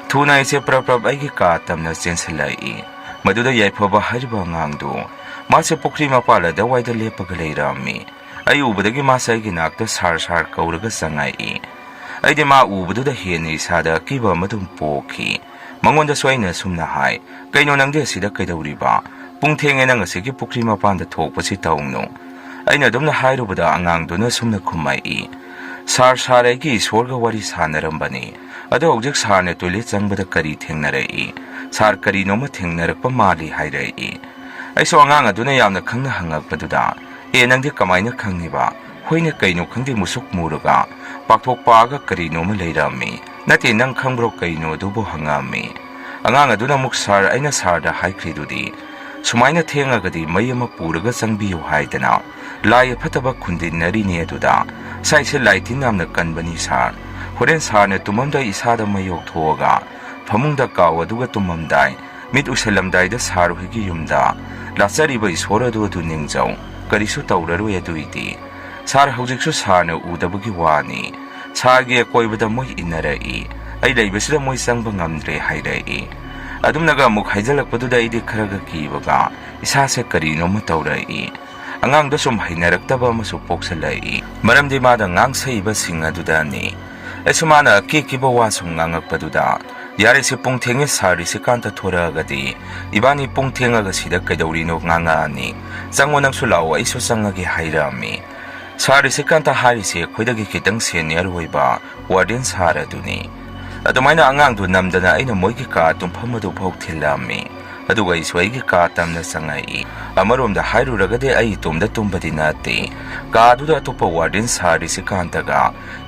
ꯊꯨꯅ ꯑꯩꯁꯦ ꯄ꯭ꯔꯞ ꯑꯩꯒꯤ ꯀꯥ ꯇꯝꯅ ꯆꯦꯟꯁꯤꯜꯂꯛꯏ. ꯃꯗꯨꯗ ꯌꯥꯏꯐꯕ ꯍꯥꯏꯔꯤꯕ ꯑꯉꯥꯡꯗꯨ ꯃꯥꯁꯦ ꯄꯨꯈ꯭ꯔꯤ ꯃꯄꯥꯜ ꯑꯗꯨꯋꯥꯏꯗ ꯂꯦꯞꯄꯒ ꯂꯩꯔꯝꯃꯤ. ꯑꯩ ꯎꯕꯗꯒꯤ ꯃꯥꯁꯦ ꯑꯩꯒꯤ ꯅꯥꯛꯇ ꯁꯥꯔ ꯀꯧꯔꯒ ꯆꯪꯉꯛꯏ. ꯑꯩꯗꯤ ꯃꯥ ꯎꯕꯗꯨꯗ ꯍꯦꯟꯅ ꯏꯁꯥꯗ ꯑꯀꯤꯕ ꯑꯃ ꯑꯗꯨꯝ ꯄꯣꯛꯈꯤ. ꯃꯉꯣꯟꯗꯁꯨ ꯑꯩꯅ ꯁꯨꯝꯅ ꯍꯥꯏ. ꯀꯩꯅꯣ ꯅꯪꯗꯤ ꯑꯁꯤꯗ ꯀꯩꯗꯧꯔꯤꯕ? ꯄꯨꯡ ꯊꯦꯡꯉꯦ ꯅꯪ ꯑꯁꯤꯒꯤ ꯄꯨꯈ꯭ꯔꯤ ꯃꯄꯥꯟꯗ ꯊꯣꯛꯄꯁꯤ ꯇꯧꯅꯨ. ꯑꯩꯅ ꯑꯗꯨꯝꯅ ꯍꯥꯏꯔꯨꯕꯗ ꯑꯉꯥꯡꯗꯨꯅ ꯁꯨꯝꯅ ꯈꯨꯝꯃꯛꯏ. ꯁꯥꯔ ꯑꯩꯒꯤ ꯏꯁꯣꯔꯒ ꯋꯥꯔꯤ ꯁꯥꯟꯅꯔꯝꯕꯅꯤ. ꯑꯗꯣ ꯍꯧꯖꯤꯛ ꯁꯥꯔꯅ ꯇꯣꯏꯂꯦꯠ ꯆꯪꯕꯗ ꯀꯔꯤ ꯊꯦꯡꯅꯔꯛꯏ? ꯁꯥꯔ ꯀꯔꯤꯅꯣꯃ ꯊꯦꯡꯅꯔꯛꯄ ꯃꯥꯜꯂꯤ ꯍꯥꯏꯔꯛꯏ. ꯑꯩꯁꯨ ꯑꯉꯥꯡ ꯑꯗꯨꯅ ꯌꯥꯝꯅ ꯈꯪꯅ ꯍꯪꯉꯛꯄꯗꯨꯗ ꯅꯪꯗꯤ ꯀꯃꯥꯏꯅ ꯈꯪꯉꯤꯕ? ꯍꯣꯏꯅꯦ ꯀꯩꯅꯣ ꯈꯪꯗꯦ ꯃꯨꯁꯨꯛ ꯃꯨꯔꯒ ꯄꯥꯛꯊꯣꯛ ꯄꯥꯛꯑꯒ ꯀꯔꯤꯅꯣꯃ ꯂꯩꯔꯝꯃꯤ. ꯅꯠꯇꯦ ꯅꯪ ꯈꯪꯕ꯭ꯔꯣ ꯀꯩꯅꯣ ꯑꯗꯨꯕꯨ ꯍꯪꯉꯝꯃꯤ. ꯑꯉꯥꯡ ꯑꯗꯨꯅ ꯑꯃꯨꯛ ꯁꯥꯔ ꯑꯩꯅ ꯁꯥꯔꯗ ꯍꯥꯏꯈ꯭ꯔꯤꯗꯨꯗꯤ ꯁꯨꯃꯥꯏꯅ ꯊꯦꯡꯉꯒꯗꯤ ꯃꯩ ꯑꯃ ꯄꯨꯔꯒ ꯆꯪꯕꯤꯌꯨ ꯍꯥꯏꯗꯅ ꯂꯥꯏ ꯐꯠꯇꯕ ꯈꯨꯟꯗꯤꯟꯅꯔꯤꯅꯤ. ꯑꯗꯨꯗ ꯁꯥꯏꯁꯦ ꯂꯥꯏ ꯇꯤꯟ ꯌꯥꯝꯅ ꯀꯟꯕꯅꯤ ꯁꯥꯔ. ꯍꯣꯔꯦꯟ ꯁꯥꯔꯅ ꯇꯨꯝꯃꯝꯗꯥꯏ ꯏꯁꯥꯗ ꯃꯩ ꯌꯧꯊꯣꯛꯑꯒ ꯐꯃꯨꯡꯗ ꯀꯥꯎ ꯑꯗꯨꯒ ꯇꯨꯝꯃꯝꯗꯥꯏ ꯃꯤꯠ ꯎꯏꯁꯜꯂꯝꯗꯥꯏꯗ ꯁꯥꯔ ꯍꯣꯏꯒꯤ ꯌꯨꯝꯗ ꯂꯥꯠꯆꯔꯤꯕ ꯏꯁꯣꯔ ꯑꯗꯨ ꯅꯤꯡꯖꯧ. ꯀꯔꯤꯁꯨ ꯇꯧꯔꯔꯣꯏ. ꯑꯗꯨꯏꯗꯤ ꯁꯥꯔ ꯍꯧꯖꯤꯛꯁꯨ ꯁꯥꯔꯅ ꯎꯗꯕꯒꯤ ꯋꯥꯅꯤ. ꯁꯥꯔꯒꯤ ꯑꯀꯣꯏꯕꯗ ꯃꯣꯏ ꯏꯟꯅꯔꯛꯏ. ꯑꯩ ꯂꯩꯕꯁꯤꯗ ꯃꯣꯏ ꯆꯪꯕ ꯉꯝꯗ꯭ꯔꯦ ꯍꯥꯏꯔꯛꯏ. ꯑꯗꯨꯝꯅꯒ ꯑꯃꯨꯛ ꯍꯥꯏꯖꯤꯜꯂꯛꯄꯗꯨꯗ ꯑꯩꯗꯤ ꯈꯔꯒ ꯀꯤꯕꯒ ꯏꯁꯥꯁꯦ ꯀꯔꯤꯅꯣꯃ ꯇꯧꯔꯛꯏ. ꯑꯉꯥꯡꯗꯣ ꯁꯨꯝ ꯍꯩꯅꯔꯛꯇꯕ ꯑꯃꯁꯨ ꯄꯣꯛꯁꯜꯂꯛꯏ. ꯃꯔꯝꯗꯤ ꯃꯥꯗ ꯉꯥꯡꯁꯩꯕꯁꯤꯡ ꯑꯗꯨꯗꯅꯤ. ꯑꯩꯁꯨ ꯃꯥꯅ ꯑꯀꯤꯕ ꯋꯥ ꯁꯨꯝ ꯉꯥꯡꯉꯛꯄꯗꯨꯗ ꯌꯥꯔꯤꯁꯤ ꯄꯨꯡ ꯊꯦꯡꯉꯦ ꯁꯥꯔꯤꯁꯤ ꯀꯥꯟꯇ ꯊꯣꯔꯛꯑꯒꯗꯤ ꯏꯕꯥꯅꯤ ꯄꯨꯡ ꯊꯦꯡꯉꯒ ꯁꯤꯗ ꯀꯩꯗꯧꯔꯤꯅꯣ ꯉꯥꯡꯉꯛꯑꯅꯤ ꯆꯪꯉꯣ ꯅꯪꯁꯨ ꯂꯥꯛꯑꯣ ꯑꯩꯁꯨ ꯆꯪꯉꯒꯦ ꯍꯥꯏꯔꯛꯑꯝꯃꯤ ꯁꯥꯔꯤꯁꯤ ꯀꯥꯟꯇ ꯍꯥꯏꯔꯤꯁꯦ ꯑꯩꯈꯣꯏꯗꯒꯤ ꯈꯤꯇꯪ ꯁꯦꯅꯤꯌꯔ ꯑꯣꯏꯕ ꯋꯥꯔꯗꯦꯟ ꯁꯥꯔ ꯑꯗꯨꯅꯤ ꯑꯗꯨꯃꯥꯏꯅ ꯑꯉꯥꯡꯗꯨ ꯅꯝꯗꯅ ꯑꯩꯅ ꯃꯣꯏꯒꯤ ꯀꯥ ꯇꯨꯝꯐꯝ ꯑꯗꯨ ꯐꯥꯎ ꯊꯤꯜꯂꯛꯑꯝꯃꯤ ꯑꯗꯨꯒ ꯑꯩꯁꯨ ꯑꯩꯒꯤ ꯀꯥ ꯇꯝꯅ ꯆꯪꯉꯛꯏ ꯑꯃꯔꯣꯝꯗ ꯍꯥꯏꯔꯨꯔꯒꯗꯤ ꯑꯩ ꯏꯇꯣꯝꯗ ꯇꯨꯝꯕꯗꯤ ꯅꯠꯇꯦ ꯀꯥꯗꯨꯗ ꯑꯇꯣꯞꯄ ꯋꯥꯔꯗꯦꯟ ꯁꯥꯔꯤꯁꯤ ꯀꯥꯟꯇꯒ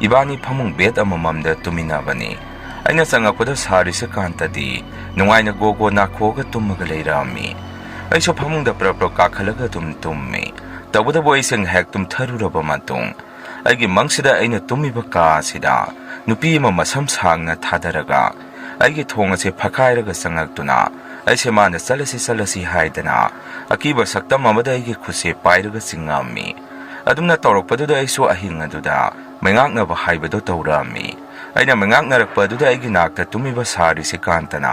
ꯏꯕꯥꯅꯤ ꯐꯃꯨꯡ ꯕꯦꯠ ꯑꯃꯃꯝꯗ ꯇꯨꯃꯤꯟꯅꯕꯅꯤ ꯑꯩꯅ ꯆꯪꯉꯛꯄꯗ ꯁꯥꯔꯤꯁꯤ ꯀꯥꯟꯇꯗꯤ ꯅꯨꯡꯉꯥꯏꯅ ꯒꯣꯒꯣ ꯅꯥꯈꯣꯛꯑꯒ ꯇꯨꯝꯃꯒ ꯂꯩꯔꯛꯑꯝꯃꯤ ꯑꯩꯁꯨ ꯐꯃꯨꯡꯗ ꯄ꯭ꯔꯞ ꯀꯥꯈꯠꯂꯒ ꯑꯗꯨꯝ ꯇꯨꯝꯃꯤ ꯇꯧꯕꯇꯕꯨ ꯑꯩꯁꯦ ꯉꯥꯏꯍꯥꯛ ꯇꯨꯝꯊꯔꯨꯔꯕ ꯃꯇꯨꯡ ꯑꯩꯒꯤ ꯃꯪꯁꯤꯗ ꯑꯩꯅ ꯇꯨꯝꯃꯤꯕ ꯀꯥ ꯑꯁꯤꯗ ꯅꯨꯄꯤ ꯑꯃ ꯃꯁꯝ ꯁꯥꯡꯅ ꯊꯥꯗꯔꯒ ꯑꯩꯒꯤ ꯊꯣꯡ ꯑꯁꯦ ꯐꯛꯀꯥꯏꯔꯒ ꯆꯪꯉꯛꯇꯨꯅ ꯑꯩꯁꯦ ꯃꯥꯅ ꯆꯠꯂꯁꯤ ꯍꯥꯏꯗꯅ ꯑꯀꯤꯕ ꯁꯛꯇꯝ ꯑꯃꯗ ꯑꯩꯒꯤ ꯈꯨꯠꯁꯦ ꯄꯥꯏꯔꯒ ꯆꯤꯡꯉꯛꯑꯝꯃꯤ ꯑꯗꯨꯝꯅ ꯇꯧꯔꯛꯄꯗꯨꯗ ꯑꯩꯁꯨ ꯑꯍꯤꯡ ꯑꯗꯨꯗ ꯃꯩꯉꯥꯛꯅꯕ ꯍꯥꯏꯕꯗꯣ ꯇꯧꯔꯛꯑꯝꯃꯤ ꯑꯩꯅ ꯃꯩꯉꯥꯛꯅꯔꯛꯄ ꯑꯗꯨꯗ ꯑꯩꯒꯤ ꯅꯥꯛꯇ ꯇꯨꯝꯃꯤꯕ ꯁꯥꯔꯤꯁꯤ ꯀꯥꯟꯇꯅ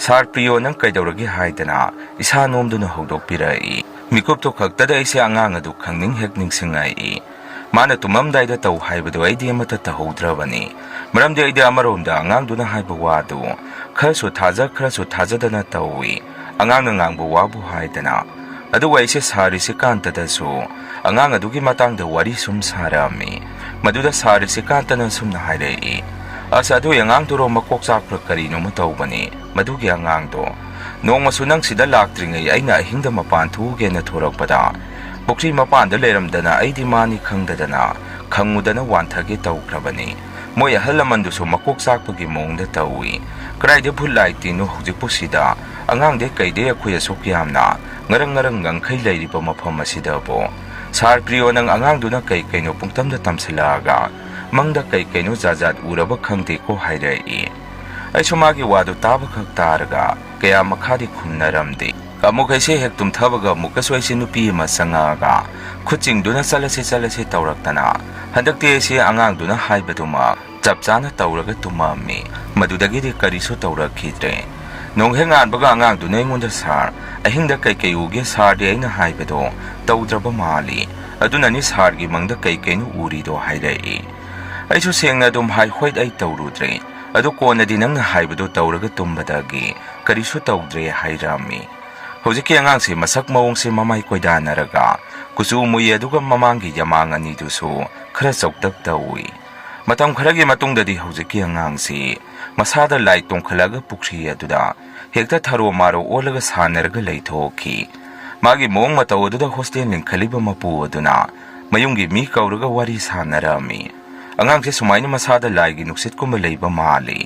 ꯁꯥꯔ ꯄ꯭ꯔꯤꯌꯣ ꯅꯪ ꯀꯩꯗꯧꯔꯒꯦ ꯍꯥꯏꯗꯅ ꯏꯁꯥ ꯅꯣꯝꯗꯨꯅ ꯍꯧꯗꯣꯛꯄꯤꯔꯛꯏ ꯃꯤꯀꯨꯞꯇꯨ ꯈꯛꯇꯗ ꯑꯩꯁꯦ ꯑꯉꯥꯡ ꯑꯗꯨ ꯈꯪꯅꯤꯡ ꯍꯦꯛ ꯅꯤꯡꯁꯤꯡꯉꯛꯏ ꯃꯥꯅ ꯇꯨꯝꯃꯝꯗꯥꯏꯗ ꯇꯧ ꯍꯥꯏꯕꯗꯨ ꯑꯩꯗꯤ ꯑꯃꯠꯇ ꯇꯧꯍꯧꯗ꯭ꯔꯕꯅꯤ ꯃꯔꯝꯗꯤ ꯑꯩꯗꯤ ꯑꯃꯔꯣꯝꯗ ꯑꯉꯥꯡꯗꯨꯅ ꯍꯥꯏꯕ ꯋꯥꯗꯨ ꯈꯔꯁꯨ ꯊꯥꯖ ꯈꯔꯁꯨ ꯊꯥꯖꯗꯅ ꯇꯧꯏ ꯑꯉꯥꯡꯅ ꯉꯥꯡꯕ ꯋꯥꯕꯨ ꯍꯥꯏꯗꯅ ꯑꯗꯨꯒ ꯑꯩꯁꯦ ꯁꯥꯔꯤꯁꯤ ꯀꯥꯟꯇꯗꯁꯨ ꯑꯉꯥꯡ ꯑꯗꯨꯒꯤ ꯃꯇꯥꯡꯗ ꯋꯥꯔꯤ ꯁꯨꯝ ꯁꯥꯔꯛꯑꯝꯃꯤ ꯃꯗꯨꯗ ꯁꯥꯔꯤꯁꯤ ꯀꯥꯟꯇꯅ ꯁꯨꯝꯅ ꯍꯥꯏꯔꯛꯏ ꯑꯁ ꯑꯗꯨ ꯑꯉꯥꯡꯗꯨꯔꯣ ꯃꯀꯣꯛ ꯆꯥꯛꯄ꯭ꯔꯥ ꯀꯔꯤꯅꯣꯃ ꯇꯧꯕꯅꯤ ꯃꯗꯨꯒꯤ ꯑꯉꯥꯡꯗꯣ ꯅꯣꯡꯃꯁꯨ ꯅꯪ ꯁꯤꯗ ꯂꯥꯛꯇ꯭ꯔꯤꯉꯩ ꯑꯩꯅ ꯑꯍꯤꯡꯗ ꯃꯄꯥꯟ ꯊꯣꯛꯎꯒꯦꯅ ꯊꯣꯔꯛꯄꯗ ꯄꯨꯈ꯭ꯔꯤ ꯃꯄꯥꯟꯗ ꯂꯩꯔꯝꯗꯅ ꯑꯩꯗꯤ ꯃꯥꯅꯤ ꯈꯪꯗꯗꯅ ꯈꯪꯉꯨꯗꯅ ꯋꯥꯟꯊꯒꯦ ꯇꯧꯈ꯭ꯔꯕꯅꯤ ꯃꯣꯏ ꯑꯍꯜ ꯂꯃꯟꯗꯨꯁꯨ ꯃꯀꯣꯛ ꯆꯥꯛꯄꯒꯤ ꯃꯑꯣꯡꯗ ꯇꯧꯏ ꯀꯗꯥꯏꯗ ꯚꯨꯠ ꯂꯥꯏ ꯇꯤꯟꯅꯣ ꯍꯧꯖꯤꯛꯄꯨ ꯁꯤꯗ ꯑꯉꯥꯡꯗꯩ ꯀꯩꯗꯩ ꯑꯩꯈꯣꯏ ꯑꯁꯨꯛ ꯌꯥꯝꯅ ꯉꯔꯪ ꯉꯪꯈꯩ ꯂꯩꯔꯤꯕ ꯃꯐꯝ ꯑꯁꯤꯗꯕꯨ ꯁꯥꯔ ꯄ꯭ꯔꯤꯌꯣ ꯅꯪ ꯑꯉꯥꯡꯗꯨꯅ ꯀꯩꯅꯣ ꯄꯨꯡꯇꯝꯗ ꯇꯝꯁꯤꯜꯂꯛꯑꯒ ꯃꯪꯗ ꯀꯩꯅꯣ ꯖꯥꯠ ꯎꯔꯕ ꯈꯪꯗꯦꯀꯣ ꯍꯥꯏꯔꯛꯏ ꯑꯩꯁꯨ ꯃꯥꯒꯤ ꯋꯥꯗꯨ ꯇꯥꯕꯈꯛ ꯇꯥꯔꯒ ꯀꯌꯥ ꯃꯈꯥꯗꯤ ꯈꯨꯝꯅꯔꯝꯗꯦ ꯑꯃꯨꯛ ꯑꯩꯁꯦ ꯍꯦꯛ ꯇꯨꯝꯊꯕꯒ ꯑꯃꯨꯛꯀꯁꯨ ꯑꯩꯁꯦ ꯅꯨꯄꯤ ꯑꯃ ꯆꯪꯉꯛꯑꯒ ꯈꯨꯠꯆꯤꯡꯗꯨꯅ ꯆꯠꯂꯁꯤ ꯇꯧꯔꯛꯇꯅ ꯍꯟꯗꯛꯇꯤ ꯑꯩꯁꯦ ꯑꯉꯥꯡꯗꯨꯅ ꯍꯥꯏꯕꯗꯨꯃ ꯆꯞ ꯆꯥꯅ ꯇꯧꯔꯒ ꯇꯨꯝꯃꯝꯃꯤ ꯃꯗꯨꯗꯒꯤꯗꯤ ꯀꯔꯤꯁꯨ ꯇꯧꯔꯛꯈꯤꯗ꯭ꯔꯦ ꯅꯣꯡꯍꯦꯛ ꯉꯥꯟꯕꯒ ꯑꯉꯥꯡꯗꯨꯅ ꯑꯩꯉꯣꯟꯗ ꯁꯥꯔ ꯑꯍꯤꯡꯗ ꯀꯩ ꯎꯒꯦ ꯁꯥꯔꯗꯤ ꯑꯩꯅ ꯍꯥꯏꯕꯗꯣ ꯇꯧꯗ꯭ꯔꯕ ꯃꯥꯜꯂꯤ ꯑꯗꯨꯅꯅꯤ ꯁꯥꯔꯒꯤ ꯃꯪꯗ ꯀꯩꯅꯣ ꯎꯔꯤꯗꯣ ꯍꯥꯏꯔꯛꯏ ꯑꯩꯁꯨ ꯁꯦꯡꯅ ꯑꯗꯨꯝ ꯍꯣꯏ ꯑꯩ ꯇꯧꯔꯨꯗ꯭ꯔꯦ ꯑꯗꯨ ꯀꯣꯟꯅꯗꯤ ꯅꯪꯅ ꯍꯥꯏꯕꯗꯣ ꯇꯧꯔꯒ ꯇꯨꯝꯕꯗꯒꯤ ꯀꯔꯤꯁꯨ ꯇꯧꯗ꯭ꯔꯦ ꯍꯥꯏꯔꯝꯃꯤ ꯍꯧꯖꯤꯛꯀꯤ ꯑꯉꯥꯡꯁꯦ ꯃꯁꯛ ꯃꯑꯣꯡꯁꯦ ꯃꯃꯥꯏ ꯀꯣꯏꯗꯥꯅꯔꯒ ꯀꯨꯆꯨ ꯃꯨꯏ ꯑꯗꯨꯒ ꯃꯃꯥꯡꯒꯤ ꯌꯥꯃꯥꯡ ꯑꯅꯤꯗꯨꯁꯨ ꯈꯔ ꯆꯧꯇꯛ ꯇꯧꯏ ꯃꯇꯝ ꯈꯔꯒꯤ ꯃꯇꯨꯡꯗꯗꯤ ꯍꯧꯖꯤꯛꯀꯤ ꯑꯉꯥꯡꯁꯤ ꯃꯁꯥꯗ ꯂꯥꯏ ꯇꯣꯡꯈꯠꯂꯒ ꯄꯨꯈ꯭ꯔꯤ ꯑꯗꯨꯗ ꯍꯦꯛꯇ ꯊꯔꯣ ꯃꯥꯔꯣ ꯑꯣꯜꯂꯒ ꯁꯥꯟꯅꯔꯒ ꯂꯩꯊꯣꯛꯈꯤ ꯃꯥꯒꯤ ꯃꯑꯣꯡ ꯃꯇꯧ ꯑꯗꯨꯗ ꯍꯣꯁꯇꯦꯜ ꯂꯤꯡꯈꯠꯂꯤꯕ ꯃꯄꯨ ꯑꯗꯨꯅ ꯃꯌꯨꯝꯒꯤ ꯃꯤ ꯀꯧꯔꯒ ꯋꯥꯔꯤ ꯁꯥꯟꯅꯔꯝꯃꯤ ꯑꯉꯥꯡꯁꯦ ꯁꯨꯃꯥꯏꯅ ꯃꯁꯥꯗ ꯂꯥꯏꯒꯤ ꯅꯨꯡꯁꯤꯠꯀꯨꯝꯕ ꯂꯩꯕ ꯃꯥꯜꯂꯤ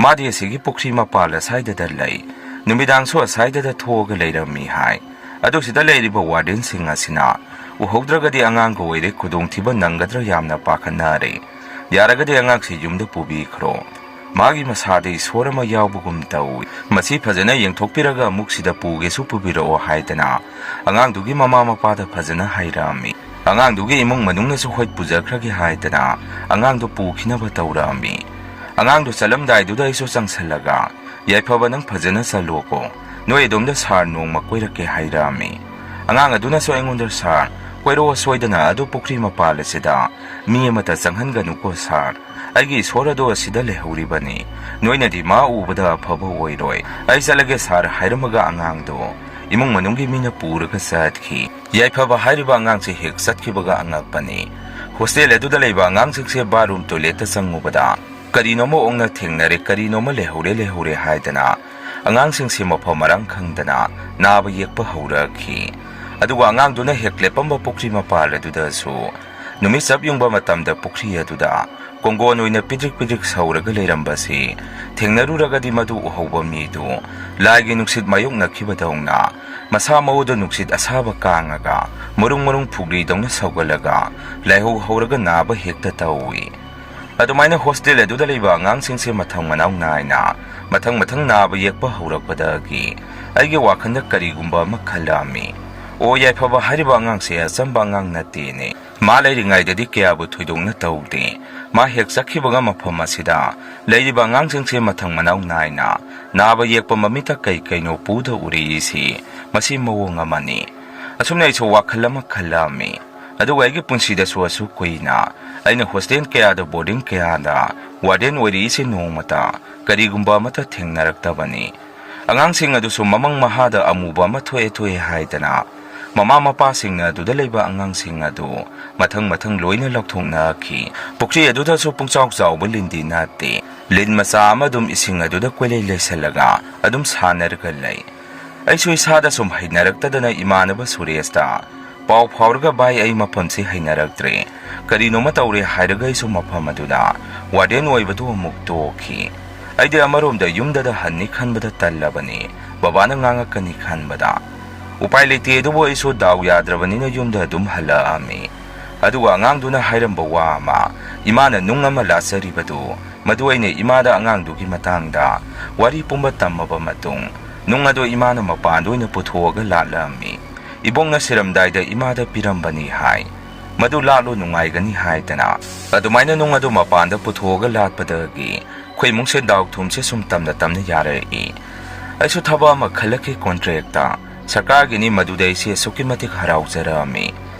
ꯃꯥꯗꯤ ꯑꯁꯤꯒꯤ ꯄꯨꯈ꯭ꯔꯤ ꯃꯄꯥꯜ ꯑꯁꯥꯏꯗꯗ ꯂꯩ ꯅꯨꯃꯤꯗꯥꯡꯁꯨ ꯑꯁꯥꯏꯗꯗ ꯊꯣꯛꯑꯒ ꯂꯩꯔꯝꯃꯤ ꯍꯥꯏ ꯑꯗꯨ ꯁꯤꯗ ꯂꯩꯔꯤꯕ ꯋꯥꯔꯗꯦꯟꯁꯤꯡ ꯑꯁꯤꯅ ꯎꯍꯧꯗ꯭ꯔꯒꯗꯤ ꯑꯉꯥꯡꯒ ꯑꯣꯏꯔꯦ ꯈꯨꯗꯣꯡꯊꯤꯕ ꯅꯪꯒꯗ꯭ꯔꯥ ꯌꯥꯝꯅ ꯄꯥꯈꯠꯅꯔꯦ ꯌꯥꯔꯒꯗꯤ ꯑꯉꯥꯡꯁꯤ ꯌꯨꯝꯗ ꯄꯨꯕꯤꯈ꯭ꯔꯣ ꯃꯥꯒꯤ ꯃꯁꯥꯗ ꯏꯁꯣꯔ ꯑꯃ ꯌꯥꯎꯕꯒꯨꯝ ꯇꯧꯏ ꯃꯁꯤ ꯐꯖꯅ ꯌꯦꯡꯊꯣꯛꯄꯤꯔꯒ ꯑꯃꯨꯛ ꯁꯤꯗ ꯄꯨꯒꯦꯁꯨ ꯄꯨꯕꯤꯔꯛꯑꯣ ꯍꯥꯏꯗꯅ ꯑꯉꯥꯡꯗꯨꯒꯤ ꯃꯃꯥ ꯃꯄꯥꯗ ꯐꯖꯅ ꯍꯥꯏꯔꯛꯑꯝꯃꯤ ꯑꯉꯥꯡꯗꯨꯒꯤ ꯏꯃꯨꯡ ꯃꯅꯨꯡꯅꯁꯨ ꯍꯣꯏ ꯄꯨꯖꯈ꯭ꯔꯒꯦ ꯍꯥꯏꯗꯅ ꯑꯉꯥꯡꯗꯨ ꯄꯨꯈꯤꯅꯕ ꯇꯧꯔꯛꯑꯝꯃꯤ ꯑꯉꯥꯡꯗꯨ ꯆꯠꯂꯝꯗꯥꯏꯗꯨꯗ ꯑꯩꯁꯨ ꯆꯪꯁꯜꯂꯒ ꯌꯥꯏꯐꯕ ꯅꯪ ꯐꯖꯅ ꯆꯠꯂꯣꯀꯣ ꯅꯣꯏ ꯑꯗꯣꯝꯗ ꯁꯥꯔ ꯅꯣꯡꯃ ꯀꯣꯏꯔꯛꯀꯦ ꯍꯥꯏꯔꯛꯑꯝꯃꯤ ꯑꯉꯥꯡ ꯑꯗꯨꯅꯁꯨ ꯑꯩꯉꯣꯟꯗ ꯁꯥꯔ ꯀꯣꯏꯔꯛꯑꯣ ꯁꯣꯏꯗꯅ ꯑꯗꯨ ꯄꯨꯈ꯭ꯔꯤ ꯃꯄꯥꯜ ꯑꯁꯤꯗ ꯃꯤ ꯑꯃꯠꯇ ꯆꯪꯍꯟꯒꯅꯨꯀꯣ ꯁꯥꯔ ꯑꯩꯒꯤ ꯏꯁꯣꯔ ꯑꯗꯣ ꯑꯁꯤꯗ ꯂꯩꯍꯧꯔꯤꯕꯅꯤ ꯅꯣꯏꯅꯗꯤ ꯃꯥ ꯎꯕꯗ ꯑꯐꯕ ꯑꯣꯏꯔꯣꯏ ꯑꯩ ꯆꯠꯂꯒꯦ ꯁꯥꯔ ꯍꯥꯏꯔꯝꯃꯒ ꯑꯉꯥꯡꯗꯣ ꯏꯃꯨꯡ ꯃꯅꯨꯡꯒꯤ ꯃꯤꯅ ꯄꯨꯔꯒ ꯆꯠꯈꯤ ꯌꯥꯏꯐꯕ ꯍꯥꯏꯔꯤꯕ ꯑꯉꯥꯡꯁꯦ ꯍꯦꯛ ꯆꯠꯈꯤꯕꯒ ꯑꯉꯛꯄꯅꯤ ꯍꯣꯁꯇꯦꯜ ꯑꯗꯨꯗ ꯂꯩꯕ ꯑꯉꯥꯡꯁꯤꯡꯁꯦ ꯕꯥꯔꯨꯝ ꯇꯣꯏꯂꯦꯠꯇ ꯆꯪꯉꯨꯕꯗ ꯀꯔꯤꯅꯣꯃ ꯑꯣꯡꯅ ꯊꯦꯡꯅꯔꯦ ꯀꯔꯤꯅꯣꯃ ꯂꯩꯍꯧꯔꯦ ꯍꯥꯏꯗꯅ ꯑꯉꯥꯡꯁꯤꯡꯁꯦ ꯃꯐꯝ ꯃꯔꯥꯡ ꯈꯪꯗꯅ ꯅꯥꯕ ꯌꯦꯛꯄ ꯍꯧꯔꯛꯈꯤ ꯑꯗꯨꯒ ꯑꯉꯥꯡꯗꯨꯅ ꯍꯦꯛ ꯂꯦꯞꯄꯝꯕ ꯄꯨꯈ꯭ꯔꯤ ꯃꯄꯥꯜ ꯑꯗꯨꯗꯁꯨ ꯅꯨꯃꯤꯠ ꯆꯞ ꯌꯨꯡꯕ ꯃꯇꯝꯗ ꯄꯨꯈ꯭ꯔꯤ ꯑꯗꯨꯗ ꯀꯣꯡꯒꯣꯟ ꯑꯣꯏꯅ ꯄꯤꯗ꯭ꯔꯤꯛ ꯁꯧꯔꯒ ꯂꯩꯔꯝꯕꯁꯤ ꯊꯦꯡꯅꯔꯨꯔꯒꯗꯤ ꯃꯗꯨ ꯎꯍꯧꯕ ꯃꯤꯗꯨ ꯂꯥꯏꯒꯤ ꯅꯨꯡꯁꯤꯠ ꯃꯥꯌꯣꯛꯅꯈꯤꯕꯗꯧꯅ ꯃꯁꯥ ꯃꯎꯗ ꯅꯨꯡꯁꯤꯠ ꯑꯁꯥꯕ ꯀꯥꯡꯉꯒ ꯃꯔꯨꯡ ꯐꯨꯒ꯭ꯔꯤꯗꯧꯅ ꯁꯧꯒꯠꯂꯒ ꯂꯥꯏꯍꯧ ꯍꯧꯔꯒ ꯅꯥꯕ ꯍꯦꯛꯇ ꯇꯧꯏ ꯑꯗꯨꯃꯥꯏꯅ ꯍꯣꯁꯇꯦꯜ ꯑꯗꯨꯗ ꯂꯩꯕ ꯑꯉꯥꯡꯁꯤꯡꯁꯦ ꯃꯊꯪ ꯃꯅꯥꯎ ナꯏꯅ ꯃꯊꯪ ꯅꯥꯕ ꯌꯦꯛꯄ ꯍꯧꯔꯛꯄꯗꯒꯤ ꯑꯩꯒꯤ ꯋꯥꯈꯜꯗ ꯀꯔꯤꯒꯨꯝꯕ ꯑꯃ ꯈꯜꯂꯛꯑꯝꯃꯤ ꯑꯣ ꯌꯥꯏꯐꯕ ꯍꯥꯏꯔꯤꯕ ꯑꯉꯥꯡꯁꯦ ꯑꯆꯝꯕ ꯑꯉꯥꯡ ꯅꯠꯇꯦꯅꯦ ꯃꯥ ꯂꯩꯔꯤꯉꯩꯗꯗꯤ ꯀꯌꯥꯕꯨ ꯊꯣꯏꯗꯣꯛꯅ ꯇꯧꯗꯦ ꯃꯥ ꯍꯦꯛ ꯆꯠꯈꯤꯕꯒ ꯃꯐꯝ ꯑꯁꯤꯗ ꯂꯩꯔꯤꯕ ꯑꯉꯥꯡꯁꯤꯡꯁꯦ ꯃꯊꯪ ꯃꯅꯥꯎ ꯅꯥꯏꯅ ꯅꯥꯕ ꯌꯦꯛꯄ ꯃꯃꯤꯠꯇ ꯀꯩꯅꯣ ꯄꯨꯗ ꯎꯔꯛꯏꯁꯤ ꯃꯁꯤ ꯃꯑꯣꯡ ꯑꯃꯅꯤ ꯑꯁꯨꯝꯅ ꯑꯩꯁꯨ ꯋꯥꯈꯜ ꯑꯃ ꯈꯜꯂꯛꯑꯝꯃꯤ ꯑꯗꯨꯒ ꯑꯩꯒꯤ ꯄꯨꯟꯁꯤꯗꯁꯨ ꯑꯁꯨꯛ ꯀꯨꯏꯅ ꯑꯩꯅ ꯍꯣꯁꯇꯦꯜ ꯀꯌꯥꯗ ꯕꯣꯔꯗꯤꯡ ꯀꯌꯥꯗ ꯋꯥꯔꯗꯦꯟ ꯑꯣꯏꯔꯤꯁꯤ ꯅꯣꯡꯃꯇ ꯀꯔꯤꯒꯨꯝꯕ ꯑꯃꯠꯇ ꯊꯦꯡꯅꯔꯛꯇꯕꯅꯤ꯫ ꯑꯉꯥꯡꯁꯤꯡ ꯑꯗꯨꯁꯨ ꯃꯃꯪ ꯃꯍꯥꯗ ꯑꯃꯨꯕ ꯑꯃ ꯊꯣꯛꯑꯦ ꯍꯥꯏꯗꯅ ꯃꯃꯥ ꯃꯄꯥꯁꯤꯡꯅ ꯑꯗꯨꯗ ꯂꯩꯕ ꯑꯉꯥꯡꯁꯤꯡ ꯑꯗꯨ ꯃꯊꯪ ꯂꯣꯏꯅ ꯂꯧꯊꯣꯛꯅꯈꯤ꯫ ꯄꯨꯈ꯭ꯔꯤ ꯑꯗꯨꯗꯁꯨ ꯄꯨꯡꯆꯥꯎ ꯆꯥꯎꯕ ꯂꯤꯟꯗꯤ ꯅꯠꯇꯦ, ꯂꯤꯟ ꯃꯆꯥ ꯑꯃ ꯑꯗꯨꯝ ꯏꯁꯤꯡ ꯑꯗꯨꯗ ꯀꯣꯏꯂꯩ ꯂꯩꯁꯜꯂꯒ ꯑꯗꯨꯝ ꯁꯥꯟꯅꯔꯒ ꯂꯩ꯫ ꯑꯩꯁꯨ ꯏꯁꯥꯗ ꯁꯨꯝ ꯍꯩꯅꯔꯛꯇꯗꯅ ꯏꯃꯥꯟꯅꯕ ꯁꯨꯔꯦꯁꯇ ꯄꯥꯎ ꯐꯥꯎꯔꯒ ꯚꯥꯏ ꯑꯩ ꯃꯐꯝꯁꯤ ꯍꯩꯅꯔꯛꯇ꯭ꯔꯦ, ꯀꯔꯤꯅꯣꯃ ꯇꯧꯔꯦ ꯍꯥꯏꯔꯒ ꯑꯩꯁꯨ ꯃꯐꯝ ꯑꯗꯨꯗ ꯋꯥꯔꯗꯦꯟ ꯑꯣꯏꯕꯗꯨ ꯑꯃꯨꯛ ꯇꯣꯛꯈꯤ꯫ ꯑꯩꯗꯤ ꯑꯃꯔꯣꯝꯗ ꯌꯨꯝꯗ ꯍꯟꯅꯤ ꯈꯟꯕꯗ ꯇꯜꯂꯕꯅꯤ, ꯕꯕꯥꯅ ꯉꯥꯡꯉꯛꯀꯅꯤ ꯈꯟꯕꯗ꯫ ꯎꯄꯥꯏ ꯂꯩꯇꯦ ꯑꯗꯨꯕꯨ ꯑꯩꯁꯨ ꯗꯥꯎ ꯌꯥꯗ꯭ꯔꯕꯅꯤꯅ ꯌꯨꯝꯗ ꯑꯗꯨꯝ ꯍꯜꯂꯛꯑꯝꯃꯤ꯫ ꯑꯗꯨꯒ ꯑꯉꯥꯡꯗꯨꯅ ꯍꯥꯏꯔꯝꯕ ꯋꯥ ꯑꯃ, ꯏꯃꯥꯅ ꯅꯨꯡ ꯑꯃ ꯂꯥꯠꯆꯔꯤꯕꯗꯨ, ꯃꯗꯨ ꯑꯩꯅ ꯏꯃꯥꯗ ꯑꯉꯥꯡꯗꯨꯒꯤ ꯃꯇꯥꯡꯗ ꯋꯥꯔꯤ ꯄꯨꯝꯕ ꯇꯝꯃꯕ ꯃꯇꯨꯡ ꯅꯨꯡ ꯑꯗꯨ ꯏꯃꯥꯅ ꯃꯄꯥꯟꯗ ꯑꯣꯏꯅ ꯄꯨꯊꯣꯛꯑꯒ ꯂꯥꯠꯂꯝꯃꯤ꯫ ꯏꯕꯣꯛꯅ ꯁꯤꯔꯝꯗꯥꯏꯗ ꯏꯃꯥꯗ ꯄꯤꯔꯝꯕꯅꯤ ꯍꯥꯏ, ꯃꯗꯨ ꯂꯥꯠꯂꯨ ꯅꯨꯡꯉꯥꯏꯒꯅꯤ ꯍꯥꯏꯗꯅ꯫ ꯑꯗꯨꯃꯥꯏꯅ ꯅꯨꯡ ꯑꯗꯨ ꯃꯄꯥꯟꯗ ꯄꯨꯊꯣꯛꯑꯒ ꯂꯥꯠꯄꯗꯒꯤ ꯑꯩꯈꯣꯏ ꯏꯃꯨꯡꯁꯦ ꯗꯥꯎ ꯊꯨꯝꯁꯦ ꯁꯨꯝ ꯇꯝꯅ ꯌꯥꯔꯛꯏ꯫ ꯑꯩꯁꯨ ꯊꯕꯛ ꯑꯃ ꯈꯜꯂꯛꯈꯤ ꯀꯣꯟꯇ꯭ꯔꯦꯛꯇ, ꯁꯔꯀꯥꯔꯒꯤꯅꯤ, ꯃꯗꯨꯗ ꯑꯩꯁꯦ ꯑꯁꯨꯛꯀꯤ ꯃꯇꯤꯛ ꯍꯔꯥꯎꯖꯔꯝꯃꯤ꯫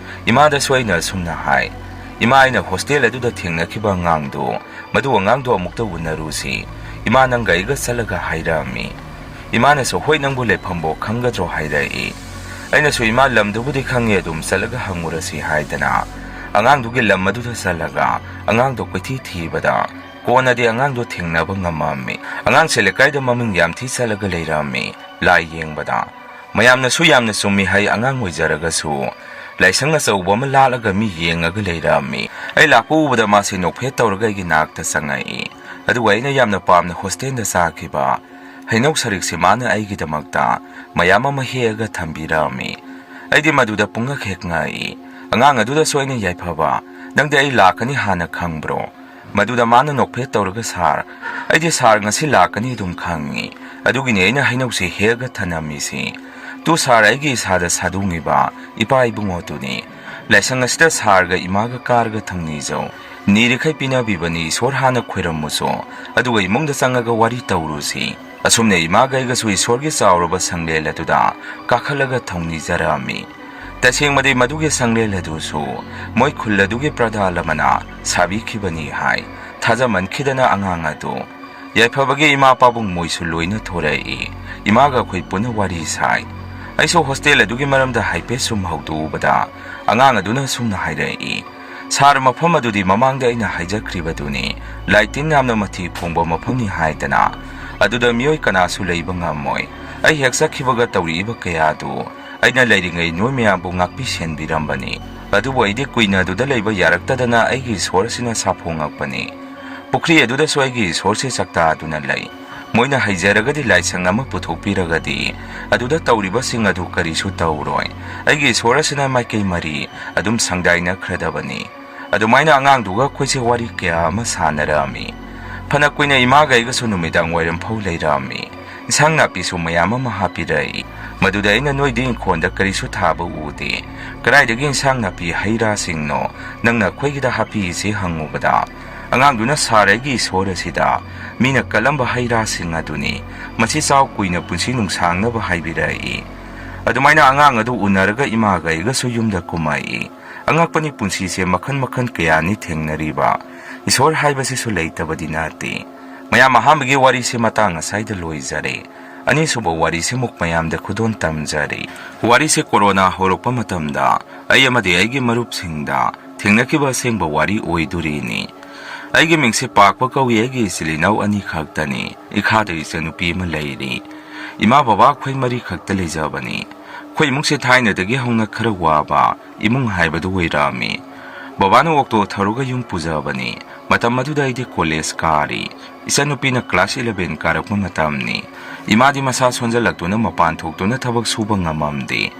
ꯏꯃꯥꯗꯁꯨ ꯑꯩꯅ ꯑꯁꯨꯝꯅ ꯍꯥꯏ, ꯏꯃꯥ ꯑꯩꯅ ꯍꯣꯁꯇꯦꯜ ꯑꯗꯨꯗ ꯊꯦꯡꯅꯈꯤꯕ ꯑꯉꯥꯡꯗꯣ, ꯃꯗꯨ ꯑꯉꯥꯡꯗꯣ ꯑꯃꯨꯛꯇ ꯎꯅꯔꯨꯁꯤ, ꯏꯃꯥ ꯅꯪꯒ ꯑꯩꯒ ꯆꯠꯂꯒ ꯍꯥꯏꯔꯛꯑꯝꯃꯤ꯫ ꯏꯃꯥꯅꯁꯨ ꯍꯣꯏ ꯅꯪꯕꯨ ꯂꯩꯐꯝꯕꯣ ꯈꯪꯒꯗ꯭ꯔꯣ ꯍꯥꯏꯔꯛꯏ꯫ ꯑꯩꯅꯁꯨ ꯏꯃꯥ ꯂꯝꯗꯨꯕꯨꯗꯤ ꯈꯪꯉꯦ, ꯑꯗꯨꯝ ꯆꯠꯂꯒ ꯍꯪꯉꯨꯔꯁꯤ ꯍꯥꯏꯗꯅ ꯑꯉꯥꯡꯗꯨꯒꯤ ꯂꯝ ꯑꯗꯨꯗ ꯆꯠꯂꯒ ꯑꯉꯥꯡꯗꯣ ꯀꯣꯏꯊꯤ ꯊꯤꯕꯗ ꯀꯣꯟꯅꯗꯤ ꯑꯉꯥꯡꯗꯣ ꯊꯦꯡꯅꯕ ꯉꯝꯃꯝꯃꯤ꯫ ꯑꯉꯥꯡꯁꯦ ꯂꯩꯀꯥꯏꯗ ꯃꯃꯤꯡ ꯌꯥꯝ ꯊꯤ ꯆꯠꯂꯒ ꯂꯩꯔꯝꯃꯤ ꯂꯥꯏ ꯌꯦꯡꯕꯗ꯫ ꯃꯌꯥꯝꯅꯁꯨ ꯌꯥꯝꯅ ꯆꯨꯝꯃꯤ ꯍꯥꯏ, ꯑꯉꯥꯡ ꯑꯣꯏꯖꯔꯒꯁꯨ ꯂꯥꯏꯁꯪ ꯑꯆꯧꯕ ꯑꯃ ꯂꯥꯠꯂꯒ ꯃꯤ ꯌꯦꯡꯉꯒ ꯂꯩꯔꯝꯃꯤ꯫ ꯑꯩ ꯂꯥꯛꯄ ꯎꯕꯗ ꯃꯥꯁꯤ ꯅꯣꯛꯐꯦꯠ ꯇꯧꯔꯒ ꯑꯩꯒꯤ ꯅꯥꯛꯇ ꯆꯪꯉꯛꯏ꯫ ꯑꯗꯨꯒ ꯑꯩꯅ ꯌꯥꯝꯅ ꯄꯥꯝꯅ ꯍꯣꯁꯇꯦꯜꯗ ꯆꯥꯈꯤꯕ ꯍꯩꯅꯧ ꯁꯔꯤꯛꯁꯤ ꯃꯥꯅ ꯑꯩꯒꯤꯗꯃꯛꯇ ꯃꯌꯥꯝ ꯑꯃ ꯍꯦꯛꯑꯒ ꯊꯝꯕꯤꯔꯝꯃꯤ꯫ ꯑꯩꯗꯤ ꯃꯗꯨꯗ ꯄꯨꯡꯉꯛ ꯍꯦꯛ ꯉꯛꯏ꯫ ꯑꯉꯥꯡ ꯑꯗꯨꯗꯁꯨ ꯑꯩꯅ ꯌꯥꯏꯐꯕ, ꯅꯪꯗꯤ ꯑꯩ ꯂꯥꯛꯀꯅꯤ ꯍꯥꯟꯅ ꯈꯪꯕ꯭ꯔꯣ? ꯃꯗꯨꯗ ꯃꯥꯅ ꯅꯣꯛꯐꯦꯠ ꯇꯧꯔꯒ ꯁꯥꯔ, ꯑꯩꯗꯤ ꯁꯥꯔ ꯉꯁꯤ ꯂꯥꯛꯀꯅꯤ ꯑꯗꯨꯝ ꯈꯪꯉꯤ, ꯑꯗꯨꯒꯤꯅꯤ ꯑꯩꯅ ꯍꯩꯅꯧꯁꯤ ꯍꯦꯛꯑꯒ ꯊꯅꯝꯃꯤꯁꯤ꯫ ꯇꯨ ꯁꯥꯔ ꯑꯩꯒꯤ ꯏꯁꯥꯗ ꯁꯥꯗꯨꯡꯉꯤꯕ ꯏꯄꯥ ꯏꯕꯨꯡꯉꯣꯗꯨꯅꯤ꯫ ꯂꯥꯏꯁꯪ ꯑꯁꯤꯗ ꯁꯥꯔꯒ ꯏꯃꯥꯒ ꯀꯥꯔꯒ ꯊꯧꯅꯤꯖꯧ, ꯅꯤꯔꯤꯈꯩ ꯄꯤꯅꯕꯤꯕꯅꯤ, ꯏꯁꯣꯔ ꯍꯥꯟꯅ ꯈꯣꯏꯔꯝꯃꯨꯁꯨ, ꯑꯗꯨꯒ ꯏꯃꯨꯡꯗ ꯆꯪꯉꯒ ꯋꯥꯔꯤ ꯇꯧꯔꯨꯁꯤ꯫ ꯑꯁꯨꯝꯅ ꯏꯃꯥꯒ ꯑꯩꯒꯁꯨ ꯏꯁꯣꯔꯒꯤ ꯆꯥꯎꯔꯕ ꯁꯪꯂꯦꯟ ꯑꯗꯨꯗ ꯀꯥꯈꯠꯂꯒ ꯊꯧꯅꯤꯖꯔꯝꯃꯤ꯫ ꯇꯁꯦꯡꯕꯗꯤ ꯃꯗꯨꯒꯤ ꯁꯪꯂꯦꯟ ꯑꯗꯨꯁꯨ ꯃꯣꯏ ꯈꯨꯜ ꯑꯗꯨꯒꯤ ꯄ꯭ꯔꯙꯥꯟ ꯑꯃꯅ ꯁꯥꯕꯤꯈꯤꯕꯅꯤ ꯍꯥꯏ꯫ ꯊꯥꯖꯃꯟꯈꯤꯗꯅ ꯑꯉꯥꯡ ꯑꯗꯨ ꯌꯥꯏꯐꯕꯒꯤ ꯏꯃꯥ ꯄꯥꯕꯨꯡ ꯃꯣꯏꯁꯨ ꯂꯣꯏꯅ ꯊꯣꯔꯛꯏ꯫ ꯏꯃꯥꯒ ꯑꯩꯈꯣꯏ ꯄꯨꯟꯅ ꯋꯥꯔꯤ ꯁꯥꯏ꯫ ꯑꯩꯁꯨ ꯍꯣꯁꯇꯦꯜ ꯑꯗꯨꯒꯤ ꯃꯔꯝꯗ ꯍꯥꯏꯐꯦꯠ ꯁꯨꯝ ꯍꯧꯗꯣꯛꯎꯕꯗ ꯑꯉꯥꯡ ꯑꯗꯨꯅ ꯁꯨꯝꯅ ꯍꯥꯏꯔꯛꯏ, ꯁꯥꯔ ꯃꯐꯝ ꯑꯗꯨꯗꯤ ꯃꯃꯥꯡꯗ ꯑꯩꯅ ꯍꯥꯏꯖꯈ꯭ꯔꯤꯕꯗꯨꯅꯤ, ꯂꯥꯏꯇꯤꯟ ꯌꯥꯝꯅ ꯃꯊꯤ ꯐꯣꯡꯕ ꯃꯐꯝꯅꯤ ꯍꯥꯏꯗꯅ, ꯑꯗꯨꯗ ꯃꯤꯑꯣꯏ ꯀꯅꯥꯁꯨ ꯂꯩꯕ ꯉꯝꯃꯣꯏ꯫ ꯑꯩ ꯍꯦꯛ ꯆꯠꯈꯤꯕꯒ ꯇꯧꯔꯛꯏꯕ ꯀꯌꯥꯗꯨ ꯑꯩꯅ ꯂꯩꯔꯤꯉꯩ ꯅꯣꯏ ꯃꯌꯥꯝꯕꯨ ꯉꯥꯛꯄꯤ ꯁꯦꯟꯕꯤꯔꯝꯕꯅꯤ꯫ ꯑꯗꯨꯕꯨ ꯑꯩꯗꯤ ꯀꯨꯏꯅ ꯑꯗꯨꯗ ꯂꯩꯕ ꯌꯥꯔꯛꯇꯗꯅ ꯑꯩꯒꯤ ꯏꯁꯣꯔꯁꯤꯅ ꯁꯥꯐꯣꯡꯉꯛꯄꯅꯤ꯫ ꯄꯨꯈ꯭ꯔꯤ ꯑꯗꯨꯗꯁꯨ ꯑꯩꯒꯤ ꯏꯁꯣꯔꯁꯤ ꯆꯥꯛꯇꯥꯗꯨꯅ ꯂꯩ꯫ ꯃꯣꯏꯅ ꯍꯩꯖꯔꯒꯗꯤ ꯂꯥꯏꯁꯪ ꯑꯃ ꯄꯨꯊꯣꯛꯄꯤꯔꯒꯗꯤ ꯑꯗꯨꯗ ꯇꯧꯔꯤꯕꯁꯤꯡ ꯑꯗꯨ ꯀꯔꯤꯁꯨ ꯇꯧꯔꯣꯏ꯫ ꯑꯩꯒꯤ ꯏꯁꯣꯔ ꯑꯁꯤꯅ ꯃꯥꯏꯀꯩ ꯃꯔꯤ ꯑꯗꯨꯝ ꯁꯪꯗꯥꯏꯅꯈ꯭ꯔꯗꯕꯅꯤ꯫ ꯑꯗꯨꯃꯥꯏꯅ ꯑꯉꯥꯡꯗꯨꯒ ꯑꯩꯈꯣꯏꯁꯦ ꯋꯥꯔꯤ ꯀꯌꯥ ꯑꯃ ꯁꯥꯟꯅꯔꯝꯃꯤ꯫ ꯐꯅ ꯀꯨꯏꯅ ꯏꯃꯥꯒ ꯑꯩꯒꯁꯨ ꯅꯨꯃꯤꯗꯥꯡ ꯋꯥꯏꯔꯝ ꯐꯥꯎ ꯂꯩꯔꯝꯃꯤ꯫ ꯏꯟꯁꯥꯡ ꯅꯥꯄꯤꯁꯨ ꯃꯌꯥꯝ ꯑꯃ ꯍꯥꯞꯄꯤꯔꯛꯏ꯫ ꯃꯗꯨꯗ ꯑꯩꯅ ꯅꯣꯏꯗꯤ ꯏꯪꯈꯣꯜꯗ ꯀꯔꯤꯁꯨ ꯊꯥꯕ ꯎꯗꯦ, ꯀꯗꯥꯏꯗꯒꯤ ꯏꯟꯁꯥꯡ ꯅꯥꯄꯤ ꯍꯩ ꯔꯥꯁꯤꯡꯅꯣ ꯅꯪꯅ ꯑꯩꯈꯣꯏꯒꯤꯗ ꯍꯥꯞꯄꯤꯔꯤꯁꯤ ꯍꯪꯉꯨꯕꯗ ꯑꯉꯥꯡꯗꯨꯅ ꯁꯥꯔ ꯑꯩꯒꯤ ꯏꯁꯣꯔ ꯑꯁꯤꯗ ꯃꯤꯅ ꯀꯜꯂꯝꯕ ꯍꯩ ꯔꯥꯁꯤꯡ ꯑꯗꯨꯅꯤ, ꯃꯁꯤ ꯆꯥꯎ ꯀꯨꯏꯅ ꯄꯨꯟꯁꯤ ꯅꯨꯡꯁꯥꯡꯅꯕ ꯍꯥꯏꯕꯤꯔꯛꯏ꯫ ꯑꯗꯨꯃꯥꯏꯅ ꯑꯉꯥꯡ ꯑꯗꯨ ꯎꯅꯔꯒ ꯏꯃꯥꯒ ꯑꯩꯒꯁꯨ ꯌꯨꯝꯗ ꯀꯨꯝꯃꯛꯏ꯫ ꯑꯉꯛꯄꯅꯤ, ꯄꯨꯟꯁꯤꯁꯦ ꯃꯈꯟ ꯃꯈꯟ ꯀꯌꯥꯅꯤ ꯊꯦꯡꯅꯔꯤꯕ, ꯏꯁꯣꯔ ꯍꯥꯏꯕꯁꯤꯁꯨ ꯂꯩꯇꯕꯗꯤ ꯅꯠꯇꯦ꯫ ꯃꯌꯥꯝ ꯑꯍꯥꯟꯕꯒꯤ ꯋꯥꯔꯤꯁꯤ ꯃꯇꯥꯡ ꯑꯁꯥꯏꯗ ꯂꯣꯏꯖꯔꯦ꯫ ꯑꯅꯤꯁꯨꯕ ꯋꯥꯔꯤꯁꯤꯃꯨꯛ ꯃꯌꯥꯝꯗ ꯈꯨꯗꯣꯟ ꯇꯝꯖꯔꯤ꯫ ꯋꯥꯔꯤꯁꯤ ꯀꯣꯔꯣꯅꯥ ꯍꯧꯔꯛꯄ ꯃꯇꯝꯗ ꯑꯩ ꯑꯃꯗꯤ ꯑꯩꯒꯤ ꯃꯔꯨꯞꯁꯤꯡꯗ ꯊꯦꯡꯅꯈꯤꯕ ꯑꯁꯦꯡꯕ ꯋꯥꯔꯤ ꯑꯣꯏꯗꯣꯔꯤꯅꯤ꯫ ꯑꯩꯒꯤ ꯃꯤꯡꯁꯤ ꯄꯥꯛꯄ ꯀꯧꯏ꯫ ꯑꯩꯒꯤ ꯏꯆꯤꯜ ꯏꯅꯥꯎ 2 ꯈꯛꯇꯅꯤ꯫ ꯏꯈꯥꯗ ꯏꯆꯟꯅꯨꯄꯤ ꯑꯃ ꯂꯩꯔꯤ꯫ ꯏꯃꯥ ꯕꯕꯥ ꯑꯩꯈꯣꯏ 4 ꯈꯛꯇ ꯂꯩꯖꯕꯅꯤ꯫ ꯑꯩꯈꯣꯏ ꯏꯃꯨꯡꯁꯤ ꯊꯥꯏꯅꯗꯒꯤ ꯍꯧꯅ ꯈꯔ ꯋꯥꯕ ꯏꯃꯨꯡ ꯍꯥꯏꯕꯗꯨ ꯑꯣꯏꯔꯛꯑꯝꯃꯤ꯫ ꯕꯕꯥꯅ ꯑꯣꯛꯇꯣ ꯊꯧꯔꯒ ꯌꯨꯝ ꯄꯨꯖꯕꯅꯤ꯫ ꯃꯇꯝ ꯑꯗꯨꯗ ꯑꯩꯗꯤ ꯀꯣꯂꯦꯖ ꯀꯥꯔꯤ, ꯏꯆꯟꯅꯨꯄꯤꯅ ꯀ꯭ꯂꯥꯁ 11 ꯀꯥꯔꯛꯄ ꯃꯇꯝꯅꯤ꯫ ꯏꯃꯥꯗꯤ ꯃꯁꯥ ꯁꯣꯟꯖꯜꯂꯛꯇꯨꯅ ꯃꯄꯥꯟ ꯊꯣꯛꯇꯨꯅ ꯊꯕꯛ ꯁꯨꯕ ꯉꯝꯃꯝꯗꯦ꯫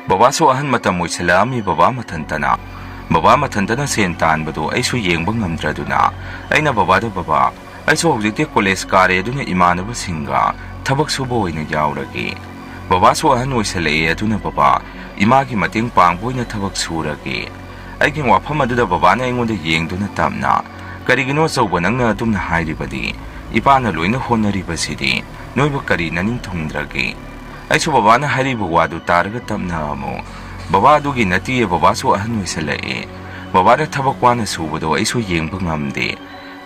ꯕꯕꯥꯁꯨ ꯑꯍꯟ ꯃꯇꯝ ꯑꯣꯏꯁꯤꯜꯂꯛꯑꯝꯃꯤ꯫ ꯕꯕꯥ ꯃꯊꯟꯇꯅ ꯁꯦꯟ ꯇꯥꯟꯕꯗꯣ ꯑꯩꯁꯨ ꯌꯦꯡꯕ ꯉꯝꯗ꯭ꯔꯗꯨꯅ ꯑꯩꯅ ꯕꯕꯥꯗ, ꯕꯕꯥ ꯑꯩꯁꯨ ꯍꯧꯖꯤꯛꯇꯤ ꯀꯣꯂꯦꯖ ꯀꯥꯔꯦ, ꯑꯗꯨꯅ ꯏꯃꯥꯟꯅꯕꯁꯤꯡꯒ ꯊꯕꯛ ꯁꯨꯕ ꯑꯣꯏꯅ ꯌꯥꯎꯔꯒꯦ꯫ ꯕꯕꯥꯁꯨ ꯑꯍꯟ ꯑꯣꯏꯁꯤꯜꯂꯛꯑꯦ, ꯑꯗꯨꯅ ꯕꯕꯥ ꯏꯃꯥꯒꯤ ꯃꯇꯦꯡ ꯄꯥꯡꯕ ꯑꯣꯏꯅ ꯊꯕꯛ ꯁꯨꯔꯒꯦ꯫ ꯑꯩꯒꯤ ꯋꯥꯐꯝ ꯑꯗꯨꯗ ꯕꯕꯥꯅ ꯑꯩꯉꯣꯟꯗ ꯌꯦꯡꯗꯨꯅ ꯇꯞꯅ, ꯀꯔꯤꯒꯤꯅꯣ ꯑꯆꯧꯕ ꯅꯪꯅ ꯑꯗꯨꯝꯅ ꯍꯥꯏꯔꯤꯕꯗꯤ? ꯏꯄꯥꯅ ꯂꯣꯏꯅ ꯍꯣꯠꯅꯔꯤꯕꯁꯤꯗꯤ ꯅꯣꯏꯕꯨ ꯀꯔꯤ ꯅꯅꯤꯡ ꯊꯨꯡꯗ꯭ꯔꯒꯦ? ꯑꯩꯁꯨ ꯕꯕꯥꯅ ꯍꯥꯏꯔꯤꯕ ꯋꯥꯗꯨ ꯇꯥꯔꯒ ꯇꯞꯅ ꯑꯃꯨꯛ, ꯕꯕꯥ ꯑꯗꯨꯒꯤ ꯅꯠꯇꯤꯌꯦ, ꯕꯕꯥꯁꯨ ꯑꯍꯟ ꯑꯣꯏꯁꯤꯜꯂꯛꯑꯦ, ꯕꯕꯥꯅ ꯊꯕꯛ ꯋꯥꯅ ꯁꯨꯕꯗꯣ ꯑꯩꯁꯨ ꯌꯦꯡꯕ ꯉꯝꯗꯦ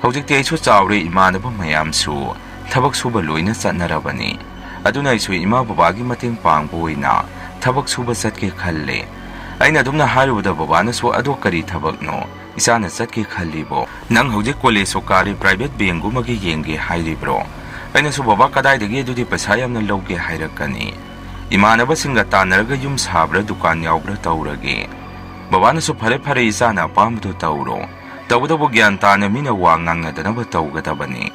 ꯍꯧꯖꯤꯛꯇꯤ ꯑꯩꯁꯨ ꯆꯥꯎꯔꯦ ꯏꯃꯥꯟꯅꯕ ꯃꯌꯥꯝꯁꯨ ꯊꯕꯛ ꯁꯨꯕ ꯂꯣꯏꯅ ꯆꯠꯅꯔꯕꯅꯤ ꯑꯗꯨꯅ ꯑꯩꯁꯨ ꯏꯃꯥ ꯕꯕꯥꯒꯤ ꯃꯇꯦꯡ ꯄꯥꯡꯕ ꯑꯣꯏꯅ ꯊꯕꯛ ꯁꯨꯕ ꯆꯠꯀꯦ ꯈꯜꯂꯦ ꯑꯩꯅ ꯑꯗꯨꯝꯅ ꯍꯥꯏꯔꯨꯕꯗ ꯕꯕꯥꯅꯁꯨ ꯑꯗꯣ ꯀꯔꯤ ꯊꯕꯛꯅꯣ ꯏꯆꯥꯅ ꯆꯠꯀꯦ ꯈꯜꯂꯤꯕꯣ ꯅꯪ ꯍꯧꯖꯤꯛ ꯀꯣꯂꯦꯖꯁꯨ ꯀꯥꯔꯤ ꯄ꯭ꯔꯥꯏꯚꯦꯠ ꯕꯦꯡꯒꯨꯝꯕꯒꯤ ꯌꯦꯡꯒꯦ ꯍꯥꯏꯔꯤꯕ꯭ꯔꯣ ꯑꯩꯅꯁꯨ ꯕꯕꯥ ꯀꯗꯥꯏꯗꯒꯤ ꯑꯗꯨꯗꯤ ꯄꯩꯁꯥ ꯌꯥꯝꯅ ꯂꯧꯒꯦ ꯍꯥꯏꯔꯛꯀꯅꯤ ꯏꯃꯥꯟꯅꯕꯁꯤꯡꯒ ꯇꯥꯟꯅꯔꯒ ꯌꯨꯝ ꯁꯥꯕ꯭ꯔꯥ ꯗꯨꯀꯥꯟ ꯌꯥꯎꯕ꯭ꯔꯥ ꯇꯧꯔꯒꯦ ꯕꯕꯥꯅꯁꯨ ꯐꯔꯦ ꯐꯔꯦ ꯏꯆꯥꯅ ꯑꯄꯥꯝꯕꯗꯨ ꯇꯧꯔꯣ ꯇꯧꯕꯇꯕꯨ ꯒ꯭ꯌꯥꯟ ꯇꯥꯅ ꯃꯤꯅ ꯋꯥ ꯉꯥꯡꯅꯗꯅꯕ ꯇꯧꯒꯗꯕꯅꯤ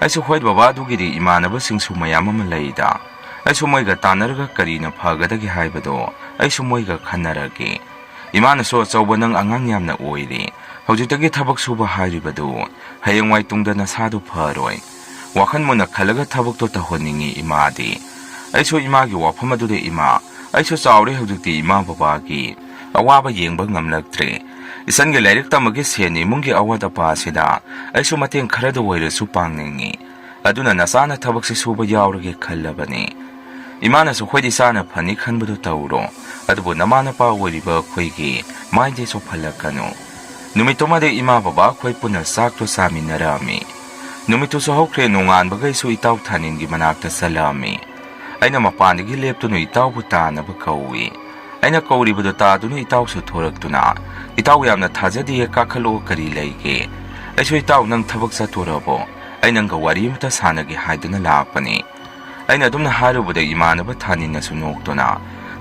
ꯑꯩꯁꯨ ꯍꯣꯏ ꯕꯕꯥ ꯑꯗꯨꯒꯤꯗꯤ ꯏꯃꯥꯟꯅꯕꯁꯤꯡꯁꯨ ꯃꯌꯥꯝ ꯑꯃ ꯂꯩꯗ ꯑꯩꯁꯨ ꯃꯣꯏꯒ ꯇꯥꯟꯅꯔꯒ ꯀꯔꯤꯅ ꯐꯒꯗꯒꯦ ꯍꯥꯏꯕꯗꯣ ꯑꯩꯁꯨ ꯃꯣꯏꯒ ꯈꯟꯅꯔꯒꯦ ꯏꯃꯥꯅꯁꯨ ꯑꯆꯧꯕ ꯅꯪ ꯑꯉꯥꯡ ꯌꯥꯝꯅ ꯑꯣꯏꯔꯤ ꯍꯧꯖꯤꯛꯇꯒꯤ ꯊꯕꯛ ꯁꯨꯕ ꯍꯥꯏꯔꯤꯕꯗꯨ ꯍꯌꯦꯡꯋꯥꯏ ꯇꯨꯡꯗ ꯅꯁꯥꯗꯨ ꯐꯔꯣꯏ ꯋꯥꯈꯜ ꯃꯨꯟꯅ ꯈꯜꯂꯒ ꯊꯕꯛꯇꯣ ꯇꯧꯍꯟꯅꯤꯡꯉꯤ ꯏꯃꯥꯗꯤ ꯑꯩꯁꯨ ꯏꯃꯥꯒꯤ ꯋꯥꯐꯝ ꯑꯗꯨꯗ ꯏꯃꯥ ꯑꯩꯁꯨ ꯆꯥꯎꯔꯦ ꯍꯧꯖꯤꯛꯇꯤ ꯏꯃꯥ ꯕꯕꯥꯒꯤ ꯑꯋꯥꯕ ꯌꯦꯡꯕ ꯉꯝꯂꯛꯇ꯭ꯔꯦ ꯏꯆꯟꯒꯤ ꯂꯥꯏꯔꯤꯛ ꯇꯝꯕꯒꯤ ꯁꯦꯟ ꯏꯃꯨꯡꯒꯤ ꯑꯋꯥꯠ ꯑꯄꯥ ꯑꯁꯤꯗ ꯑꯩꯁꯨ ꯃꯇꯦꯡ ꯈꯔꯗ ꯑꯣꯏꯔꯁꯨ ꯄꯥꯡꯅꯤꯡꯉꯤ ꯑꯗꯨꯅ ꯅꯆꯥꯅ ꯊꯕꯛꯁꯤ ꯁꯨꯕ ꯌꯥꯎꯔꯒꯦ ꯈꯜꯂꯕꯅꯤ ꯏꯃꯥꯅꯁꯨ ꯑꯩꯈꯣꯏꯗꯤ ꯏꯆꯥꯅ ꯐꯅꯤ ꯈꯟꯕꯗꯨ ꯇꯧꯔꯣ ꯑꯗꯨꯕꯨ ꯅꯃꯥ ꯅꯄꯥ ꯑꯣꯏꯔꯤꯕ ꯑꯩꯈꯣꯏꯒꯤ ꯃꯥꯏꯗꯤ ꯆꯣꯛꯍꯜꯂꯛꯀꯅꯨ ꯅꯨꯃꯤꯠꯇꯨꯃꯗꯤ ꯏꯃꯥ ꯕꯕꯥ ꯑꯩꯈꯣꯏ ꯄꯨꯟꯅ ꯆꯥꯛꯇꯣ ꯆꯥꯃꯤꯟꯅꯔꯝꯃꯤ ꯅꯨꯃꯤꯠꯇꯨꯁꯨ ꯍꯧꯈ꯭ꯔꯦ ꯅꯣꯡꯉꯥꯟꯕꯒꯩꯁꯨ ꯏꯇꯥꯎ ꯊꯥꯅꯤꯟꯒꯤ ꯃꯅꯥꯛꯇ ꯆꯠꯂꯝꯃꯤ ꯑꯩꯅ ꯃꯄꯥꯟꯗꯒꯤ ꯂꯦꯞꯇꯨꯅ ꯏꯇꯥꯎꯕꯨ ꯇꯥꯅꯕ ꯀꯧꯏ ꯑꯩꯅ ꯀꯧꯔꯤꯕꯗꯨ ꯇꯥꯗꯨꯅ ꯏꯇꯥꯎꯁꯨ ꯊꯣꯔꯛꯇꯨꯅ ꯏꯇꯥꯎ ꯌꯥꯝꯅ ꯊꯥꯖꯗꯤꯌꯦ ꯀꯥꯈꯠꯂꯛꯑꯣ ꯀꯔꯤ ꯂꯩꯒꯦ ꯑꯩꯁꯨ ꯏꯇꯥꯎ ꯅꯪ ꯊꯕꯛ ꯆꯠꯇꯣꯔꯕꯣ ꯑꯩ ꯅꯪꯒ ꯋꯥꯔꯤ ꯑꯃꯇ ꯁꯥꯟꯅꯒꯦ ꯍꯥꯏꯗꯨꯅ ꯂꯥꯛꯄꯅꯤ ꯑꯩꯅ ꯑꯗꯨꯝꯅ ꯍꯥꯏꯔꯨꯕꯗ ꯏꯃꯥꯟꯅꯕ ꯊꯥꯅꯤꯟꯅꯁꯨ ꯅꯣꯛꯇꯨꯅ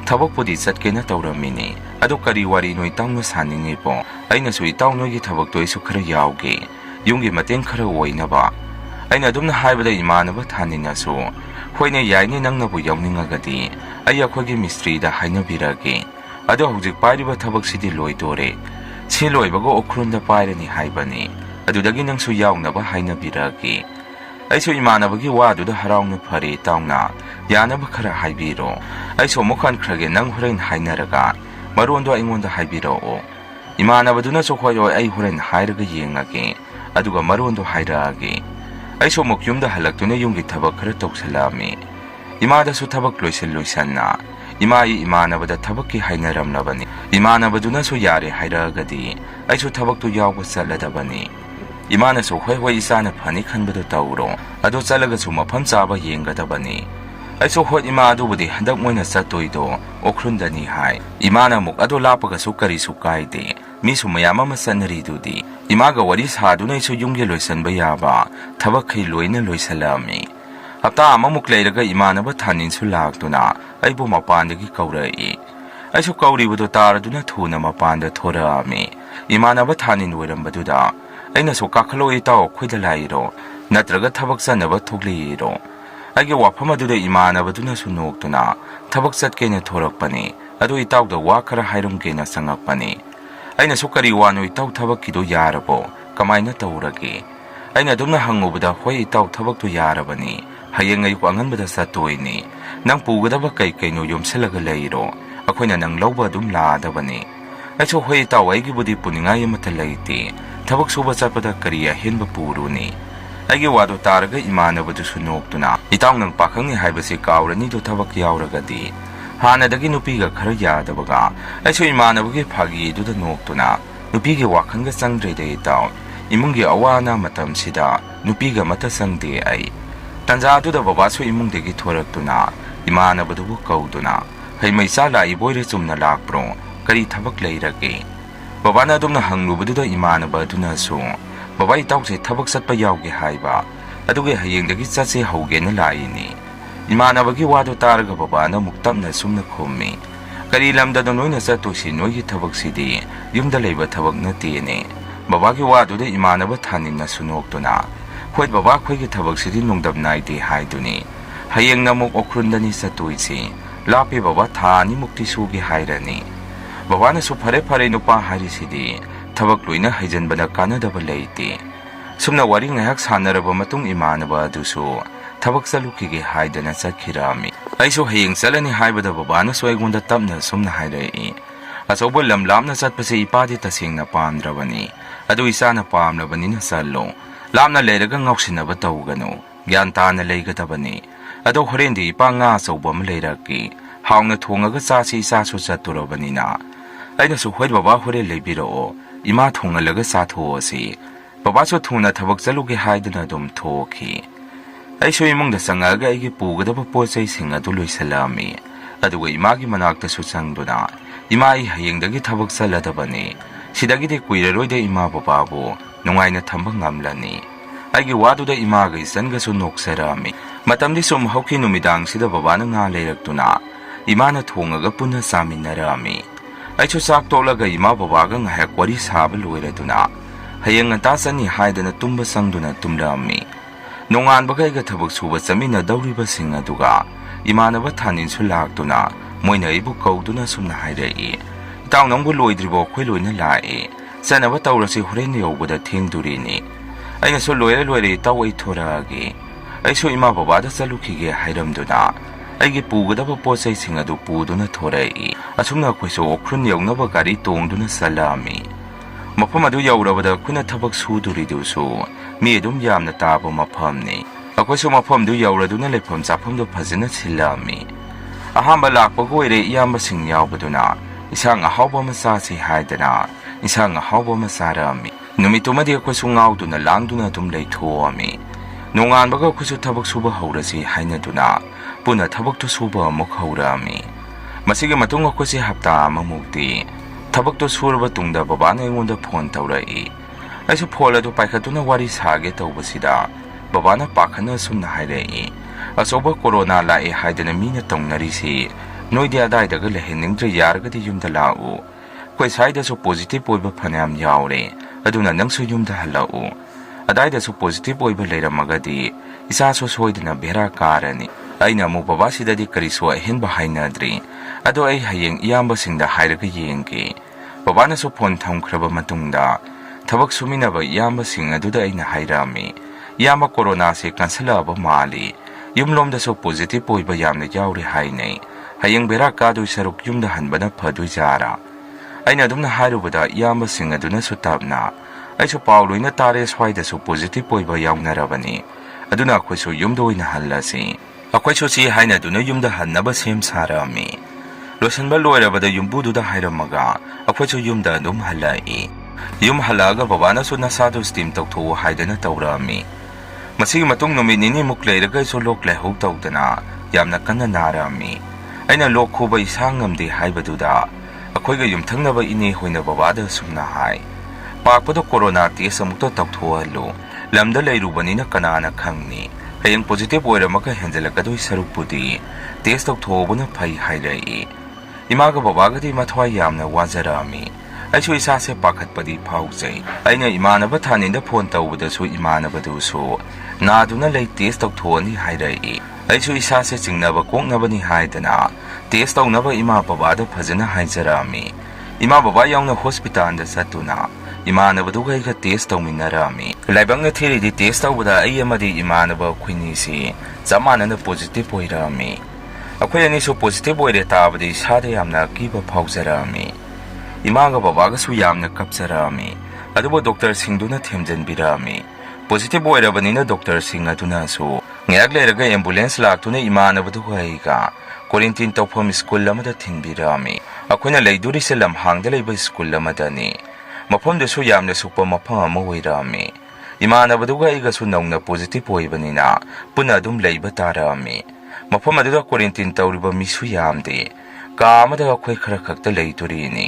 ꯊꯕꯛꯄꯨꯗꯤ ꯆꯠꯀꯦꯅ ꯇꯧꯔꯝꯃꯤꯅꯤ ꯑꯗꯨ ꯀꯔꯤ ꯋꯥꯔꯤꯅꯣ ꯏꯇꯥꯎꯅ ꯁꯥꯅꯤꯡꯉꯤꯕꯣ ꯑꯩꯅꯁꯨ ꯏꯇꯥꯎ ꯅꯣꯏꯒꯤ ꯊꯕꯛꯇꯣ ꯑꯩꯁꯨ ꯈꯔ ꯌꯥꯎꯒꯦ ꯌꯨꯝꯒꯤ ꯃꯇꯦꯡ ꯈꯔ ꯑꯣꯏꯅꯕ ꯑꯩꯅ ꯑꯗꯨꯝꯅ ꯍꯥꯏꯕꯗ ꯏꯃꯥꯟꯅꯕ ꯊꯥꯅꯤꯟꯅꯁꯨ ꯍꯣꯏꯅꯦ ꯌꯥꯏꯅꯦ ꯅꯪꯅꯕꯨ ꯌꯥꯎꯅꯤꯡꯉꯒꯗꯤ ꯑꯩ ꯑꯩꯈꯣꯏꯒꯤ ꯃꯤꯁꯇ꯭ꯔꯤꯗ ꯍꯥꯏꯅꯕꯤꯔꯒꯦ ꯑꯗꯣ ꯍꯧꯖꯤꯛ ꯄꯥꯏꯔꯤꯕ ꯊꯕꯛꯁꯤꯗꯤ ꯂꯣꯏꯗꯣꯔꯦ ꯁꯤ ꯂꯣꯏꯕꯒ ꯎꯈ꯭ꯔꯨꯜꯗ ꯄꯥꯏꯔꯅꯤ ꯍꯥꯏꯕꯅꯤ ꯑꯗꯨꯗꯒꯤ ꯅꯪꯁꯨ ꯌꯥꯎꯅꯕ ꯍꯥꯏꯅꯕꯤꯔꯒꯦ ꯑꯩꯁꯨ ꯏꯃꯥꯟꯅꯕꯒꯤ ꯋꯥꯗꯨꯗ ꯍꯔꯥꯎꯅ ꯐꯔꯦ ꯏꯇꯥꯎꯅ ꯌꯥꯅꯕ ꯈꯔ ꯍꯥꯏꯕꯤꯔꯣ ꯑꯩꯁꯨ ꯑꯃꯨꯛ ꯍꯟꯈ꯭ꯔꯒꯦ ꯅꯪ ꯍꯣꯔꯦꯟ ꯍꯥꯏꯅꯔꯒ ꯃꯔꯣꯟꯗꯣ ꯑꯩꯉꯣꯟꯗ ꯍꯥꯏꯕꯤꯔꯛꯑꯣ ꯏꯃꯥꯟꯅꯕꯗꯨꯅꯁꯨ ꯍꯣꯏ ꯑꯩ ꯍꯣꯔꯦꯟ ꯍꯥꯏꯔꯒ ꯌꯦꯡꯉꯒꯦ ꯑꯗꯨꯒ ꯃꯔꯣꯟꯗꯣ ꯍꯥꯏꯔꯛꯑꯒꯦ ꯑꯩꯁꯨ ꯑꯃꯨꯛ ꯌꯨꯝꯗ ꯍꯜꯂꯛꯇꯨꯅ ꯌꯨꯝꯒꯤ ꯊꯕꯛ ꯈꯔ ꯇꯧꯁꯜꯂꯛꯑꯝꯃꯤ ꯏꯃꯥꯗꯁꯨ ꯊꯕꯛ ꯂꯣꯏꯁꯟꯅ ꯏꯃꯥꯒꯤ ꯏꯃꯥꯟꯅꯕꯗ ꯊꯕꯛꯀꯤ ꯍꯥꯏꯅꯔꯝꯂꯕꯅꯤ ꯏꯃꯥꯟꯅꯕꯗꯨꯅꯁꯨ ꯌꯥꯔꯦ ꯍꯥꯏꯔꯛꯑꯒꯗꯤ ꯑꯩꯁꯨ ꯊꯕꯛꯇꯨ ꯌꯥꯎꯕ ꯆꯠꯂꯗꯕꯅꯤ ꯏꯃꯥꯅꯁꯨ ꯍꯣꯏ ꯏꯆꯥꯅ ꯐꯅꯤ ꯈꯟꯕꯗꯨ ꯇꯧꯔꯣ ꯑꯗꯨ ꯆꯠꯂꯒꯁꯨ ꯃꯐꯝ ꯆꯥꯕ ꯌꯦꯡꯒꯗꯕꯅꯤ ꯑꯩꯁꯨ ꯍꯣꯏ ꯏꯃꯥ ꯑꯗꯨꯕꯨꯗꯤ ꯍꯟꯗꯛ ꯃꯣꯏꯅ ꯆꯠꯇꯣꯏꯗꯣ ꯎꯈ꯭ꯔꯨꯜꯗꯅꯤ ꯍꯥꯏ ꯏꯃꯥꯅ ꯑꯃꯨꯛ ꯑꯗꯨ ꯂꯥꯞꯄꯒꯁꯨ ꯀꯔꯤꯁꯨ ꯀꯥꯏꯗꯦ ꯃꯤꯁꯨ ꯃꯌꯥꯝ ꯑꯃ ꯆꯠꯅꯔꯤꯗꯨꯗꯤ ꯏꯃꯥꯒ ꯋꯥꯔꯤ ꯁꯥꯗꯨꯅ ꯑꯩꯁꯨ ꯌꯨꯝꯒꯤ ꯂꯣꯏꯁꯟꯕ ꯌꯥꯕ ꯊꯕꯛꯈꯩ ꯂꯣꯏꯅ ꯂꯣꯏꯁꯜꯂꯛꯑꯝꯃꯤ ꯍꯞꯇꯥ ꯑꯃꯃꯨꯛ ꯂꯩꯔꯒ ꯏꯃꯥꯟꯅꯕ ꯊꯥꯅꯤꯟꯁꯨ ꯂꯥꯛꯇꯨꯅ ꯑꯩꯕꯨ ꯃꯄꯥꯟꯗꯒꯤ ꯀꯧꯔꯛꯏ ꯑꯩꯁꯨ ꯀꯧꯔꯤꯕꯗꯨ ꯇꯥꯔꯗꯨꯅ ꯊꯨꯅ ꯃꯄꯥꯟꯗ ꯊꯣꯔꯛꯑꯝꯃꯤ ꯏꯃꯥꯟꯅꯕ ꯊꯥꯅꯤꯟ ꯑꯣꯏꯔꯝꯕꯗꯨꯗ ꯑꯩꯅꯁꯨ ꯀꯥꯈꯠꯂꯛꯑꯣ ꯏꯇꯥꯎ ꯑꯩꯈꯣꯏꯗ ꯂꯥꯛꯏꯔꯣ ꯅꯠꯇ꯭ꯔꯒ ꯊꯕꯛ ꯆꯠꯅꯕ ꯊꯣꯛꯂꯛꯏꯔꯣ ꯑꯩꯒꯤ ꯋꯥꯐꯝ ꯑꯗꯨꯗ ꯏꯃꯥꯟꯅꯕꯗꯨꯅꯁꯨ ꯅꯣꯛꯇꯨꯅ ꯊꯕꯛ ꯆꯠꯀꯦꯅ ꯊꯣꯔꯛꯄꯅꯤ ꯑꯗꯨ ꯏꯇꯥꯎꯗ ꯋꯥ ꯈꯔ ꯍꯥꯏꯔꯝꯒꯦꯅ ꯆꯪꯉꯛꯄꯅꯤ ꯑꯩꯅꯁꯨ ꯀꯔꯤ ꯋꯥꯅꯣ ꯏꯇꯥꯎ ꯊꯕꯛꯀꯤꯗꯣ ꯌꯥꯔꯕꯣ ꯀꯃꯥꯏꯅ ꯇꯧꯔꯒꯦ ꯑꯩꯅ ꯑꯗꯨꯝꯅ ꯍꯪꯉꯨꯕꯗ ꯍꯣꯏ ꯏꯇꯥꯎ ꯊꯕꯛꯇꯨ ꯌꯥꯔꯕꯅꯤ ꯍꯌꯦꯡ ꯑꯌꯨꯛ ꯑꯉꯟꯕꯗ ꯆꯠꯇꯣꯏꯅꯤ ꯅꯪ ꯄꯨꯒꯗꯕ ꯀꯩꯅꯣ ꯌꯣꯝꯁꯤꯜꯂꯒ ꯂꯩꯔꯣ ꯑꯩꯈꯣꯏꯅ ꯅꯪ ꯂꯧꯕ ꯑꯗꯨꯝ ꯂꯥꯛꯑꯗꯕꯅꯤ ꯑꯩꯁꯨ ꯍꯣꯏ ꯏꯇꯥꯎ ꯑꯩꯒꯤꯕꯨꯗꯤ ꯄꯨꯅꯤꯡꯉꯥꯏ ꯑꯃꯠꯇ ꯂꯩꯇꯦ ꯊꯕꯛ ꯁꯨꯕ ꯆꯠꯄꯗ ꯀꯔꯤ ꯑꯍꯦꯟꯕ ꯄꯨꯔꯨꯅꯤ ꯑꯩꯒꯤ ꯋꯥꯗꯨ ꯇꯥꯔꯒ ꯏꯃꯥꯟꯅꯕꯗꯨꯁꯨ ꯅꯣꯛꯇꯨꯅ ꯏꯇꯥꯎ ꯅꯪ ꯄꯥꯈꯪꯅꯤ ꯍꯥꯏꯕꯁꯤ ꯀꯥꯎꯔꯅꯤꯗꯣ ꯊꯕꯛ ꯌꯥꯎꯔꯒꯗꯤ ꯍꯥꯟꯅꯗꯒꯤ ꯅꯨꯄꯤꯒ ꯈꯔ ꯌꯥꯗꯕꯒ ꯑꯩꯁꯨ ꯏꯃꯥꯟꯅꯕꯒꯤ ꯐꯥꯒꯤꯗꯨꯗ ꯅꯣꯛꯇꯨꯅ ꯅꯨꯄꯤꯒꯤ ꯋꯥꯈꯜꯒ ꯆꯪꯗ꯭ꯔꯦꯗ ꯏꯇꯥꯎ ꯏꯃꯨꯡꯒꯤ ꯑꯋꯥ ꯑꯅꯥ ꯃꯇꯝꯁꯤꯗ ꯅꯨꯄꯤꯒ ꯑꯃꯠꯇ ꯆꯪꯗꯦ ꯑꯩ ꯇꯟꯖꯥꯗꯨꯗ ꯕꯕꯥꯁꯨ ꯏꯃꯨꯡꯗꯒꯤ ꯊꯣꯔꯛꯇꯨꯅ ꯏꯃꯥꯟꯅꯕꯗꯨꯕꯨ ꯀꯧꯗꯨꯅ ꯍꯩꯃꯩꯆꯥ ꯂꯥꯛꯏꯕꯣꯏꯔꯦ ꯆꯨꯝꯅ ꯂꯥꯛꯄ꯭ꯔꯣ ꯀꯔꯤ ꯊꯕꯛ ꯂꯩꯔꯒꯦ ꯕꯕꯥꯅ ꯑꯗꯨꯝꯅ ꯍꯪꯂꯨꯕꯗꯨꯗ ꯏꯃꯥꯟꯅꯕ ꯑꯗꯨꯅꯁꯨ ꯕꯕꯥ ꯏꯇꯥꯎꯁꯦ ꯊꯕꯛ ꯆꯠꯄ ꯌꯥꯎꯒꯦ ꯍꯥꯏꯕ ꯑꯗꯨꯒꯤ ꯍꯌꯦꯡꯗꯒꯤ ꯆꯠꯁꯦ ꯍꯧꯒꯦꯅ ꯂꯥꯛꯏꯅꯤ ꯏꯃꯥꯟꯅꯕꯒꯤ ꯋꯥꯗꯨ ꯇꯥꯔꯒ ꯕꯕꯥꯅ ꯑꯃꯨꯛ ꯇꯞꯅ ꯁꯨꯝꯅ ꯈꯨꯝꯃꯤ ꯀꯔꯤ ꯂꯝꯗꯅꯣ ꯅꯣꯏꯅ ꯆꯠꯇꯣꯏꯁꯤ ꯅꯣꯏꯒꯤ ꯊꯕꯛꯁꯤꯗꯤ ꯌꯨꯝꯗ ꯂꯩꯕ ꯊꯕꯛ ꯅꯠꯇꯦꯅꯦ ꯕꯕꯥꯒꯤ ꯋꯥꯗꯨꯗ ꯏꯃꯥꯟꯅꯕ ꯊꯥꯅꯤꯟꯅꯁꯨ ꯅꯣꯛꯇꯨꯅ ꯍꯣꯏ ꯕꯕꯥ ꯑꯩꯈꯣꯏꯒꯤ ꯊꯕꯛꯁꯤꯗꯤ ꯅꯨꯡꯗꯝ ꯅꯥꯏꯗꯦ ꯍꯥꯏꯗꯨꯅꯤ ꯍꯌꯦꯡꯅ ꯑꯃꯨꯛ ꯎꯈ꯭ꯔꯨꯜꯗꯅꯤ ꯆꯠꯇꯣꯏꯁꯤ ꯂꯥꯞꯄꯤ ꯕꯕꯥ ꯊꯥ ꯑꯅꯤꯃꯨꯛꯇꯤ ꯁꯨꯒꯦ ꯍꯥꯏꯔꯅꯤ ꯕꯕꯥꯅꯁꯨ ꯐꯔꯦ ꯅꯨꯄꯥ ꯍꯥꯏꯔꯤꯁꯤꯗꯤ ꯊꯕꯛ ꯂꯣꯏꯅ ꯍꯩꯖꯟꯕꯅ ꯀꯥꯟꯅꯗꯕ ꯂꯩꯇꯦ ꯁꯨꯝꯅ ꯋꯥꯔꯤ ꯉꯥꯏꯍꯥꯛ ꯁꯥꯟꯅꯔꯕ ꯃꯇꯨꯡ ꯏꯃꯥꯟꯅꯕ ꯑꯗꯨꯁꯨ ꯊꯕꯛ ꯆꯠꯂꯨꯈꯤꯒꯦ ꯍꯥꯏꯗꯅ ꯆꯠꯈꯤꯔꯝꯃꯤ ꯑꯩꯁꯨ ꯍꯌꯦꯡ ꯆꯠꯂꯅꯤ ꯍꯥꯏꯕꯗ ꯕꯕꯥꯅꯁꯨ ꯑꯩꯉꯣꯟꯗ ꯇꯞꯅ ꯁꯨꯝꯅ ꯍꯥꯏꯔꯛꯏ ꯑꯆꯧꯕ ꯂꯝ ꯂꯥꯞꯅ ꯆꯠꯄꯁꯦ ꯏꯄꯥꯗꯤ ꯇꯁꯦꯡꯅ ꯄꯥꯝꯗ꯭ꯔꯕꯅꯤ ꯑꯗꯨ ꯏꯆꯥꯅ ꯄꯥꯝꯂꯕꯅꯤꯅ ꯆꯠꯂꯣ ꯂꯥꯞꯅ ꯂꯩꯔꯒ ꯉꯥꯎꯁꯤꯟꯅꯕ ꯇꯧꯒꯅꯨ ꯒ꯭ꯌꯥꯟ ꯇꯥꯅ ꯂꯩꯒꯗꯕꯅꯤ ꯑꯗꯣ ꯍꯣꯔꯦꯟꯗꯤ ꯏꯄꯥ ꯉꯥ ꯑꯆꯧꯕ ꯑꯃ ꯂꯩꯔꯛꯀꯦ ꯍꯥꯎꯅ ꯊꯣꯡꯉꯒ ꯆꯥꯁꯤ ꯏꯆꯥꯁꯨ ꯆꯠꯇꯣꯔꯕꯅꯤꯅ ꯑꯩꯅꯁꯨ ꯍꯣꯏ ꯕꯕꯥ ꯍꯣꯔꯦꯟ ꯂꯩꯕꯤꯔꯛꯑꯣ ima thongalaga sathoasi babasu thuna thabak chaluge haiduna dum thoki aisu imungda sangaga aigi pugadaba pochai sing adu loisalami aduga imagi manakta su changduna ima ai hayengdagi thabak chaladabani sidagide kuiraroide ima bababu nungaina thamba ngamlani aigi waduda imaga isanga su noksarami matamdi sum hauki numidang sida babana nga leiraktuna imana thongaga punna saminarami aichu sak tolaga ima babaga ngahak wari saba loiraduna hayeng ata sani haidana tumba sangduna tumlami nongan bagai ga thabak suba chamina dauriba sing aduga imanaba thanin su laktuna moina ibu kauduna sumna hairei taw nangbu loidribo khoi lai sanaba tawrasi horen yobada thengdurini aina so loire tawai thoragi aisu ima babada chalukhige hairamduna aigi pugadaba pochai sing adu puduna thorei asumna khoiso okhrun yawnaba gari tongduna salami mafam adu yaurabada kuna thabak suduridusu mi dum yamna taba mafamni akhoisu mafam du yauraduna lefam chafam du phajana silami ahamba lakpa goire iyamba sing yawbaduna isang ahawba masasi haidana isang ahawba masarami numitumadi akhoisu ngawduna langduna dum leithoami nongan baga akhoisu thabak suba haurasi hainaduna puna thabak tu suba amuk haurami masige matung akhoisi hapta amamukti thabak tu surba tungda babana ingonda phone tawrai aisu phola du paikhatuna wari sage tawbasida babana pakhana sumna hairei asoba corona lae haidana mina tongnarisi noidi adai daga leheningdre yargadi yumda lau koi saida so positive oiba phanam yaure aduna nangsu yumda halau adai da so positive oiba leiramagadi isa so soidana bera karani aina mu baba sidadi kariso henba hainadri ado ai hayeng iyamba singda hairaga yengge babana so phone thamkhraba matungda thabak suminaba iyamba sing aduda aina hairami iyamba corona se kansalaba mali yumlomda so positive oiba yamna yaure hainai hayeng bera kadu saruk yumda hanbana phadui jara aina adumna hairubada iyamba sing aduna sutabna aisu pauloina tare swaida so positive oiba yawnarabani aduna khoisu yumda oina hallasi akwaisu si haina duna yumda hannaba sem sarami losanba loirabada yumbududa hairamaga akwaisu yumda adum hallai yum halaga babana su nasadu steam tawtho haidana tawrami masigi matung numit nini mukleiraga so lok lehau tawdana yamna kanna narami aina lok khuba isang ngamde haibaduda akhoiga yumthangnaba ine hoina babada sumna hai pakpado corona test amukta tawtho halu lamda leirubanina kanana khangni hayeng positive oiramaga henjalakadoi sarupudi test tawthobuna phai hairei imaga babaga di mathwai yamna wajarami aisu isa se pakhatpadi phaujai aina imanaba thaninda phone tawbada su imanaba du su naduna lei test tawthoni hairei aisu isa se chingnaba koknabani haidana test tawnaba ima babada phajana haijarami ima baba yauna hospital da satuna imanaba du gai ka test tawminarami laibangna thiri di test tawbada ai amadi imanaba khwini si jamanana positive oirami akhoi ani su positive oire tabadi sade yamna kiba phaujarami imaga babaga su yamna kapjarami adubo doctor singduna themjanbirami positive oirabanina doctor sing aduna su ngyak leiraga ambulance laktuna imanabadu haiga quarantine tawpham school lamada thinbirami akhoina leiduri se lamhangda leiba school lamadani mafamda su yamna sukpa mafam ama oirami imanabadu aiga su nongna positive oibanina puna adum leiba tarami mafam aduda quarantine tawriba misu yamde ka amada akhoi khara khakta leiturini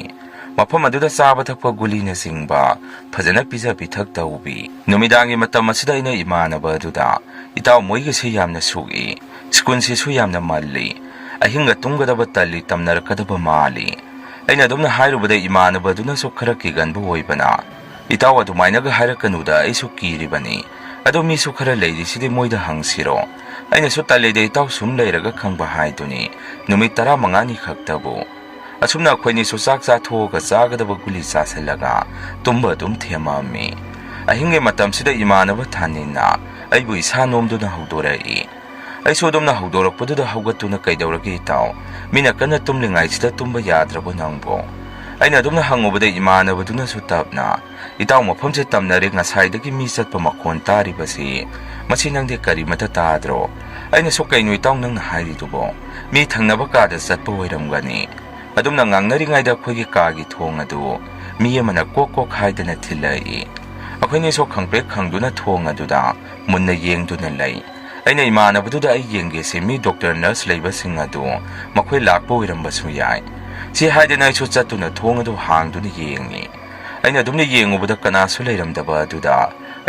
mafam aduda chaba thakpa gulina singba phajana pija pithak tawbi numidangi matam asida ina imanaba aduda itaw moiga se yamna sugi skun se su yamna malli ahinga tunggadaba talli tamnarakadaba mali aina adumna hairubada imanaba aduna su khara kiganbu oibana itaw adumainaga hairakanuda aisu kiribani ado mi su khara leirisidi moida hangsiro aina su talleide itaw sum leiraga khangba haiduni numit 15 khaktabu asumna khoini su sak cha thoga chagadaba guli chaselaga tumba dum themami ahinge matam sida imanaba thanina aibu isa nomduna haudorai aisu domna haudorakpududa haugatuna kaidawragi taw mina kana tumlingai sida tumba yadrabo nangbo aina domna hangubada imanabaduna su tapna itaw mafamse tamnare ngasaidagi mi chatpa makhon tari basi masi nangde kari mata tadro aina su kainu itaw nang hairidubo mi thangnaba kada chatpa oiramgani adumna ngangnari ngaida khogi kagi thong adu mi amana kok haidana thilai akhoi so khangpek khangduna thong aduda munna yengduna lai aina imanabduda ai yenge se mi doctor nurse leiba singa du makhoi lakpo iramba su yai si haidana su chatuna thong adu hangduna yengi aina dumne yengubada kana su leiramdaba aduda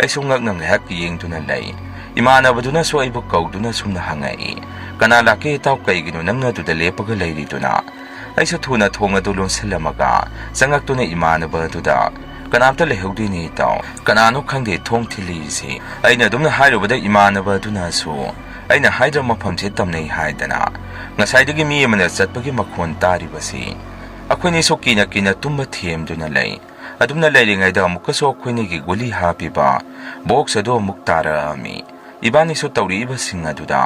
ai su ngaknang hak yengduna lai imanabduna so aibu kauduna sumna hangai kana lake taw kaigino nangna duda lepaga leiriduna ai su thuna thong adu lonselamaga sangaktuna imanabduda kanamta lehodini taw kanano khangde thong thili si aina dumna hairubada imanabduna su aina haidra mafam se tamnei haidana ngasaidagi mi amana chatpagi makhon tari basi akhoni so kina tumba thiemduna lei adumna leiringai da mukaso akhoni gi guli hapiba box ado muktara mi ibani so tawri ba singa duda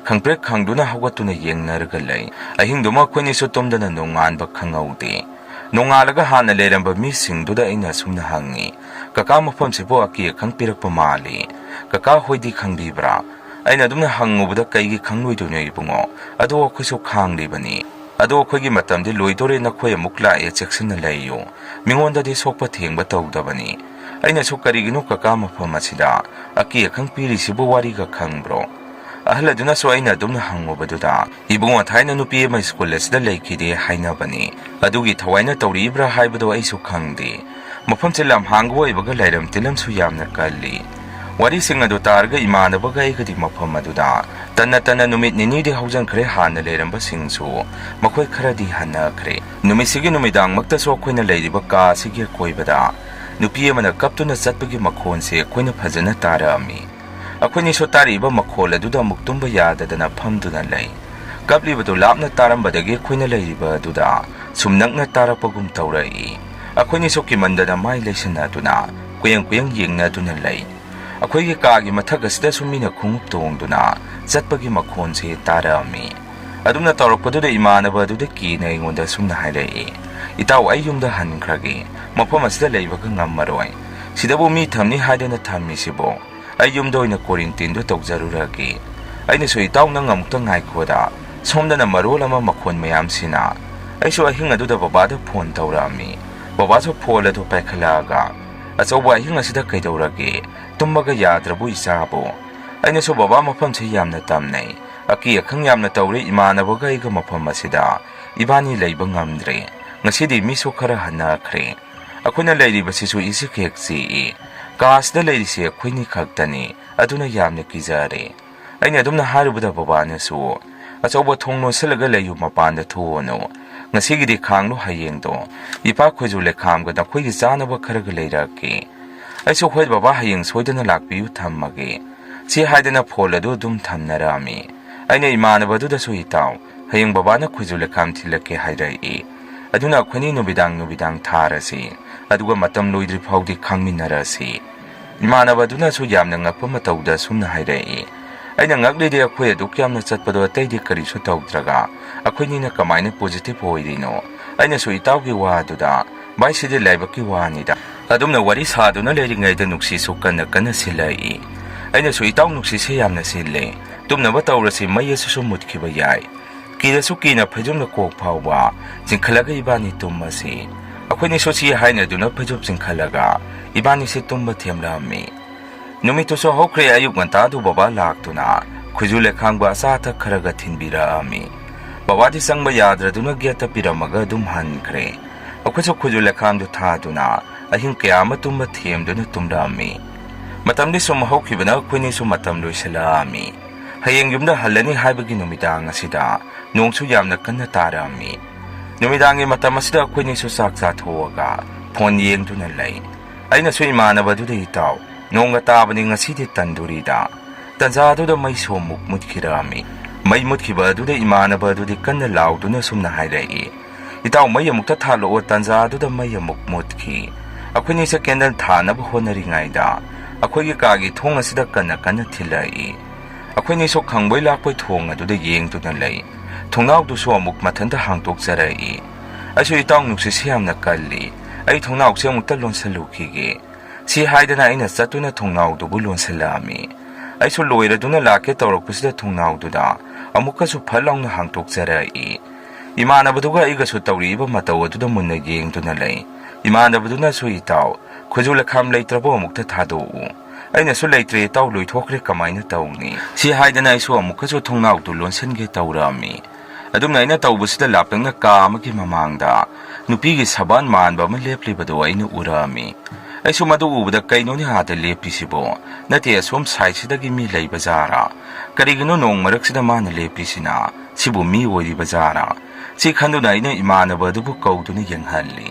khangprek khangduna hawatuna yengnarga lei ahingduma akhoni so tomdana nongan ba khangaude nongalaga hana leramba mi singduda aina sumna hangi kaka mafam se bo aki khangpirak pa mali kaka hoidi khangbibra aina dumna hangubuda kaigi khangloidune ibungo ado akhoiso khanglibani ado akhoi matamdi loidore nakhoi mukla e section laiyo mingonda di sokpa thengba tawdabani aina so karigino kaka mafam asida aki khangpiri sibo wari ga khangbro ahla duna so aina dumna hangobaduda ibungo thaina nupi ma school asida leikide haina bani adugi thawaina tawribra haibado aisu khangde mafam chelam hangbo ibaga lairam tilam su yamna kalli wari singa do targa imanabaga igadi mafam aduda tanna numit nini de haujan khre hana leramba singsu makhoi kharadi hana khre numisigi numidang makta so khoina leiriba ka sigi koibada nupi amana kaptuna chatpagi makhon se khoina phajana tarami akhoni so tariba makhol aduda muktumba yadadana phamduna lei kapli badu lapna tarambadagi khoina leiriba aduda sumnakna tarapagum tawrai akhoni so kimandana mai lesana tuna kuyang yengna tuna lei akhoi gi kagi mathak asida sumina khungup tongduna chatpagi makhon se tarami adumna tawrakpaduda imanaba aduda ki na ingonda sumna hairai itaw ayumda hankragi mafam asida leibaga ngammaroi sidabu mi thamni haidana thammi sibo ayumda oina quarantine do tawjaruragi aina so itaw nang amukta ngai khoda somdana marol ama makhon mayam sina aiso ahing aduda babada phone tawrami baba so phone adu paikhalaga achoba ahing asida kaidawragi tummaga yadrabu isabo aina so baba mafam se yamna tamnai aki akhang yamna tawre imanabaga iga mafam asida ibani leiba ngamdre ngasidi mi so khara hanakhre akhuna leiri basisu isi khekchi kasda leirisi akhoni khaktani aduna yamna kijare aina adumna harubada babana su achoba thongno selaga leyu mapanda thono ngasigidi khanglo hayengdo ipa khoju le khamga da khoi gi janaba kharaga leiraki aiso khoi baba hayeng soidana lakpiu thammage si haidana pholadu dum thamnarami aina imanabadu da su itaw hayeng baba na khoju le kham thilake hairai aduna khoni nubidang tharasi aduga matam loidri phawdi khangminarasi imanabaduna su yamna ngakpa matawda sumna hairai aina ngaklide akhoi adu kyamna chatpado taidi kari su tawdraga akhoi ni na kamaina positive hoirino aina su itawgi wa aduda bai sidi laibaki wa nida adumna wari saduna leiringai da nuksi su kana silai aina su itaw nuksi se yamna sille tumna batawrasi mai su mutkiba yai kida su kina phajumna kok phawba jingkhalaga ibani tummasi akhoi ni so si haina duna phajub jingkhalaga ibani se tumba themlami numito so hokre ayuk nganta du baba laktuna khujule khangba sa tha kharaga thinbira ami baba di sangba yadra duna gyata piramaga dum hankre akhoi so khujule kham du tha duna ahing kayama tumba themduna tumrami matamdi sum hokhibana akhoi ni so matam loisalami hayeng yumda halani haibagi numidang asida nongsu yamna kanna tarami numidangi matam asida akhoi ni so saksa thoga phone yengduna lai aina so imanabadu de itaw nonga tabani ngasidi tandurida tanjadu da mai somuk mutkirami mai mutkibadu de imanabadu de kanna lauduna sumna hairai itaw mai amukta thalo tanjadu da mai amuk mutki akhoni se kendal thana ba honari ngaida akhoi kagi thong asida kanna thilai akhoni so khangboi lakpoi thong adu de yengduna lai thongnaw du so amuk mathanda hangtok jarai aso itaw nuksi siamna kalli ai thongnaw se amukta lonsalukige si haidana aina satuna thongnaw du bulon salami ai so loira duna lake tawrokpusida thongnaw du da amuka su phalong na hangtok jarai imana baduga iga su tawri ba mataw du da munna yeng duna lai इमानबदुनासु इताउ खुजु लखाम लेत्रबो अमुक्ता थादोउ अइनासु लेत्रे इताउ लोइथोख्रे कमाइना तौनी सि हाइदना आइसु अमुकसु थोंनाउदु लोनसनगे तौरामि अदुम नाइना तौबसिदा लापंगना का अमगी ममांगदा नुपीगी सबान मानबा अमा लेप्लिबदो अइना उरामि अइसु मदु उबदा कैनोनि हादा लेप्पिसिबो नते असोम साइसिदगी मी लैबा Zara करिगनो नोंग मरक्सिदा माना लेप्पिसिना सिबु मी ओइरिबा Zara सि खंदुना अइना इमानबदुबु कौदुना यंगहल्ली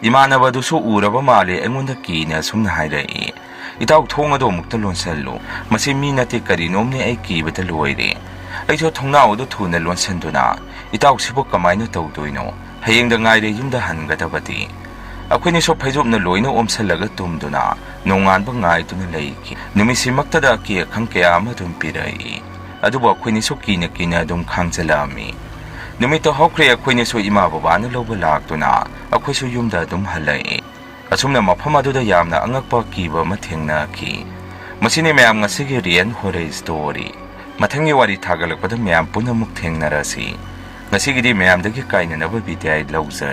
इमानबदुसु उरबा माले अइंगोंदा कीना सुमना हाइरई इताउ थोंगदो मुक्ता लोनसल्लु मसि मी नते करिनोमने अइ कीबदा लोइरे अइसो थोंनाउदो थुना लोनसंदुना इताउ सिबु कमाइना तौदोइनो हयेंदा ngaire yumda hanggadabadi अखोइने सो फैजोबना लोइना ओमसलगा तुमदुना नोंगानबा ngaituna leiki numisimaktada ki khang kaya ama dum pirai adubo अखोइने सो कीना कीना दुम खांगजलामी नुमितो हौख्रे अखोइने सो इमा बाबाना लोबा लाक्तुना अखोइसु युमदा दुम हलाई असुमना मफम अदुदा यामना अंगकपा कीबा अमा थेंगनाखि मसिने मयाम ngasiगी रियन होरे स्टोरी मथंगी वारी थागलकपदा मयाम पुनमुक थेंगनारासी ngasiगidi मयामदगी काइननबा बिदियाय लौजर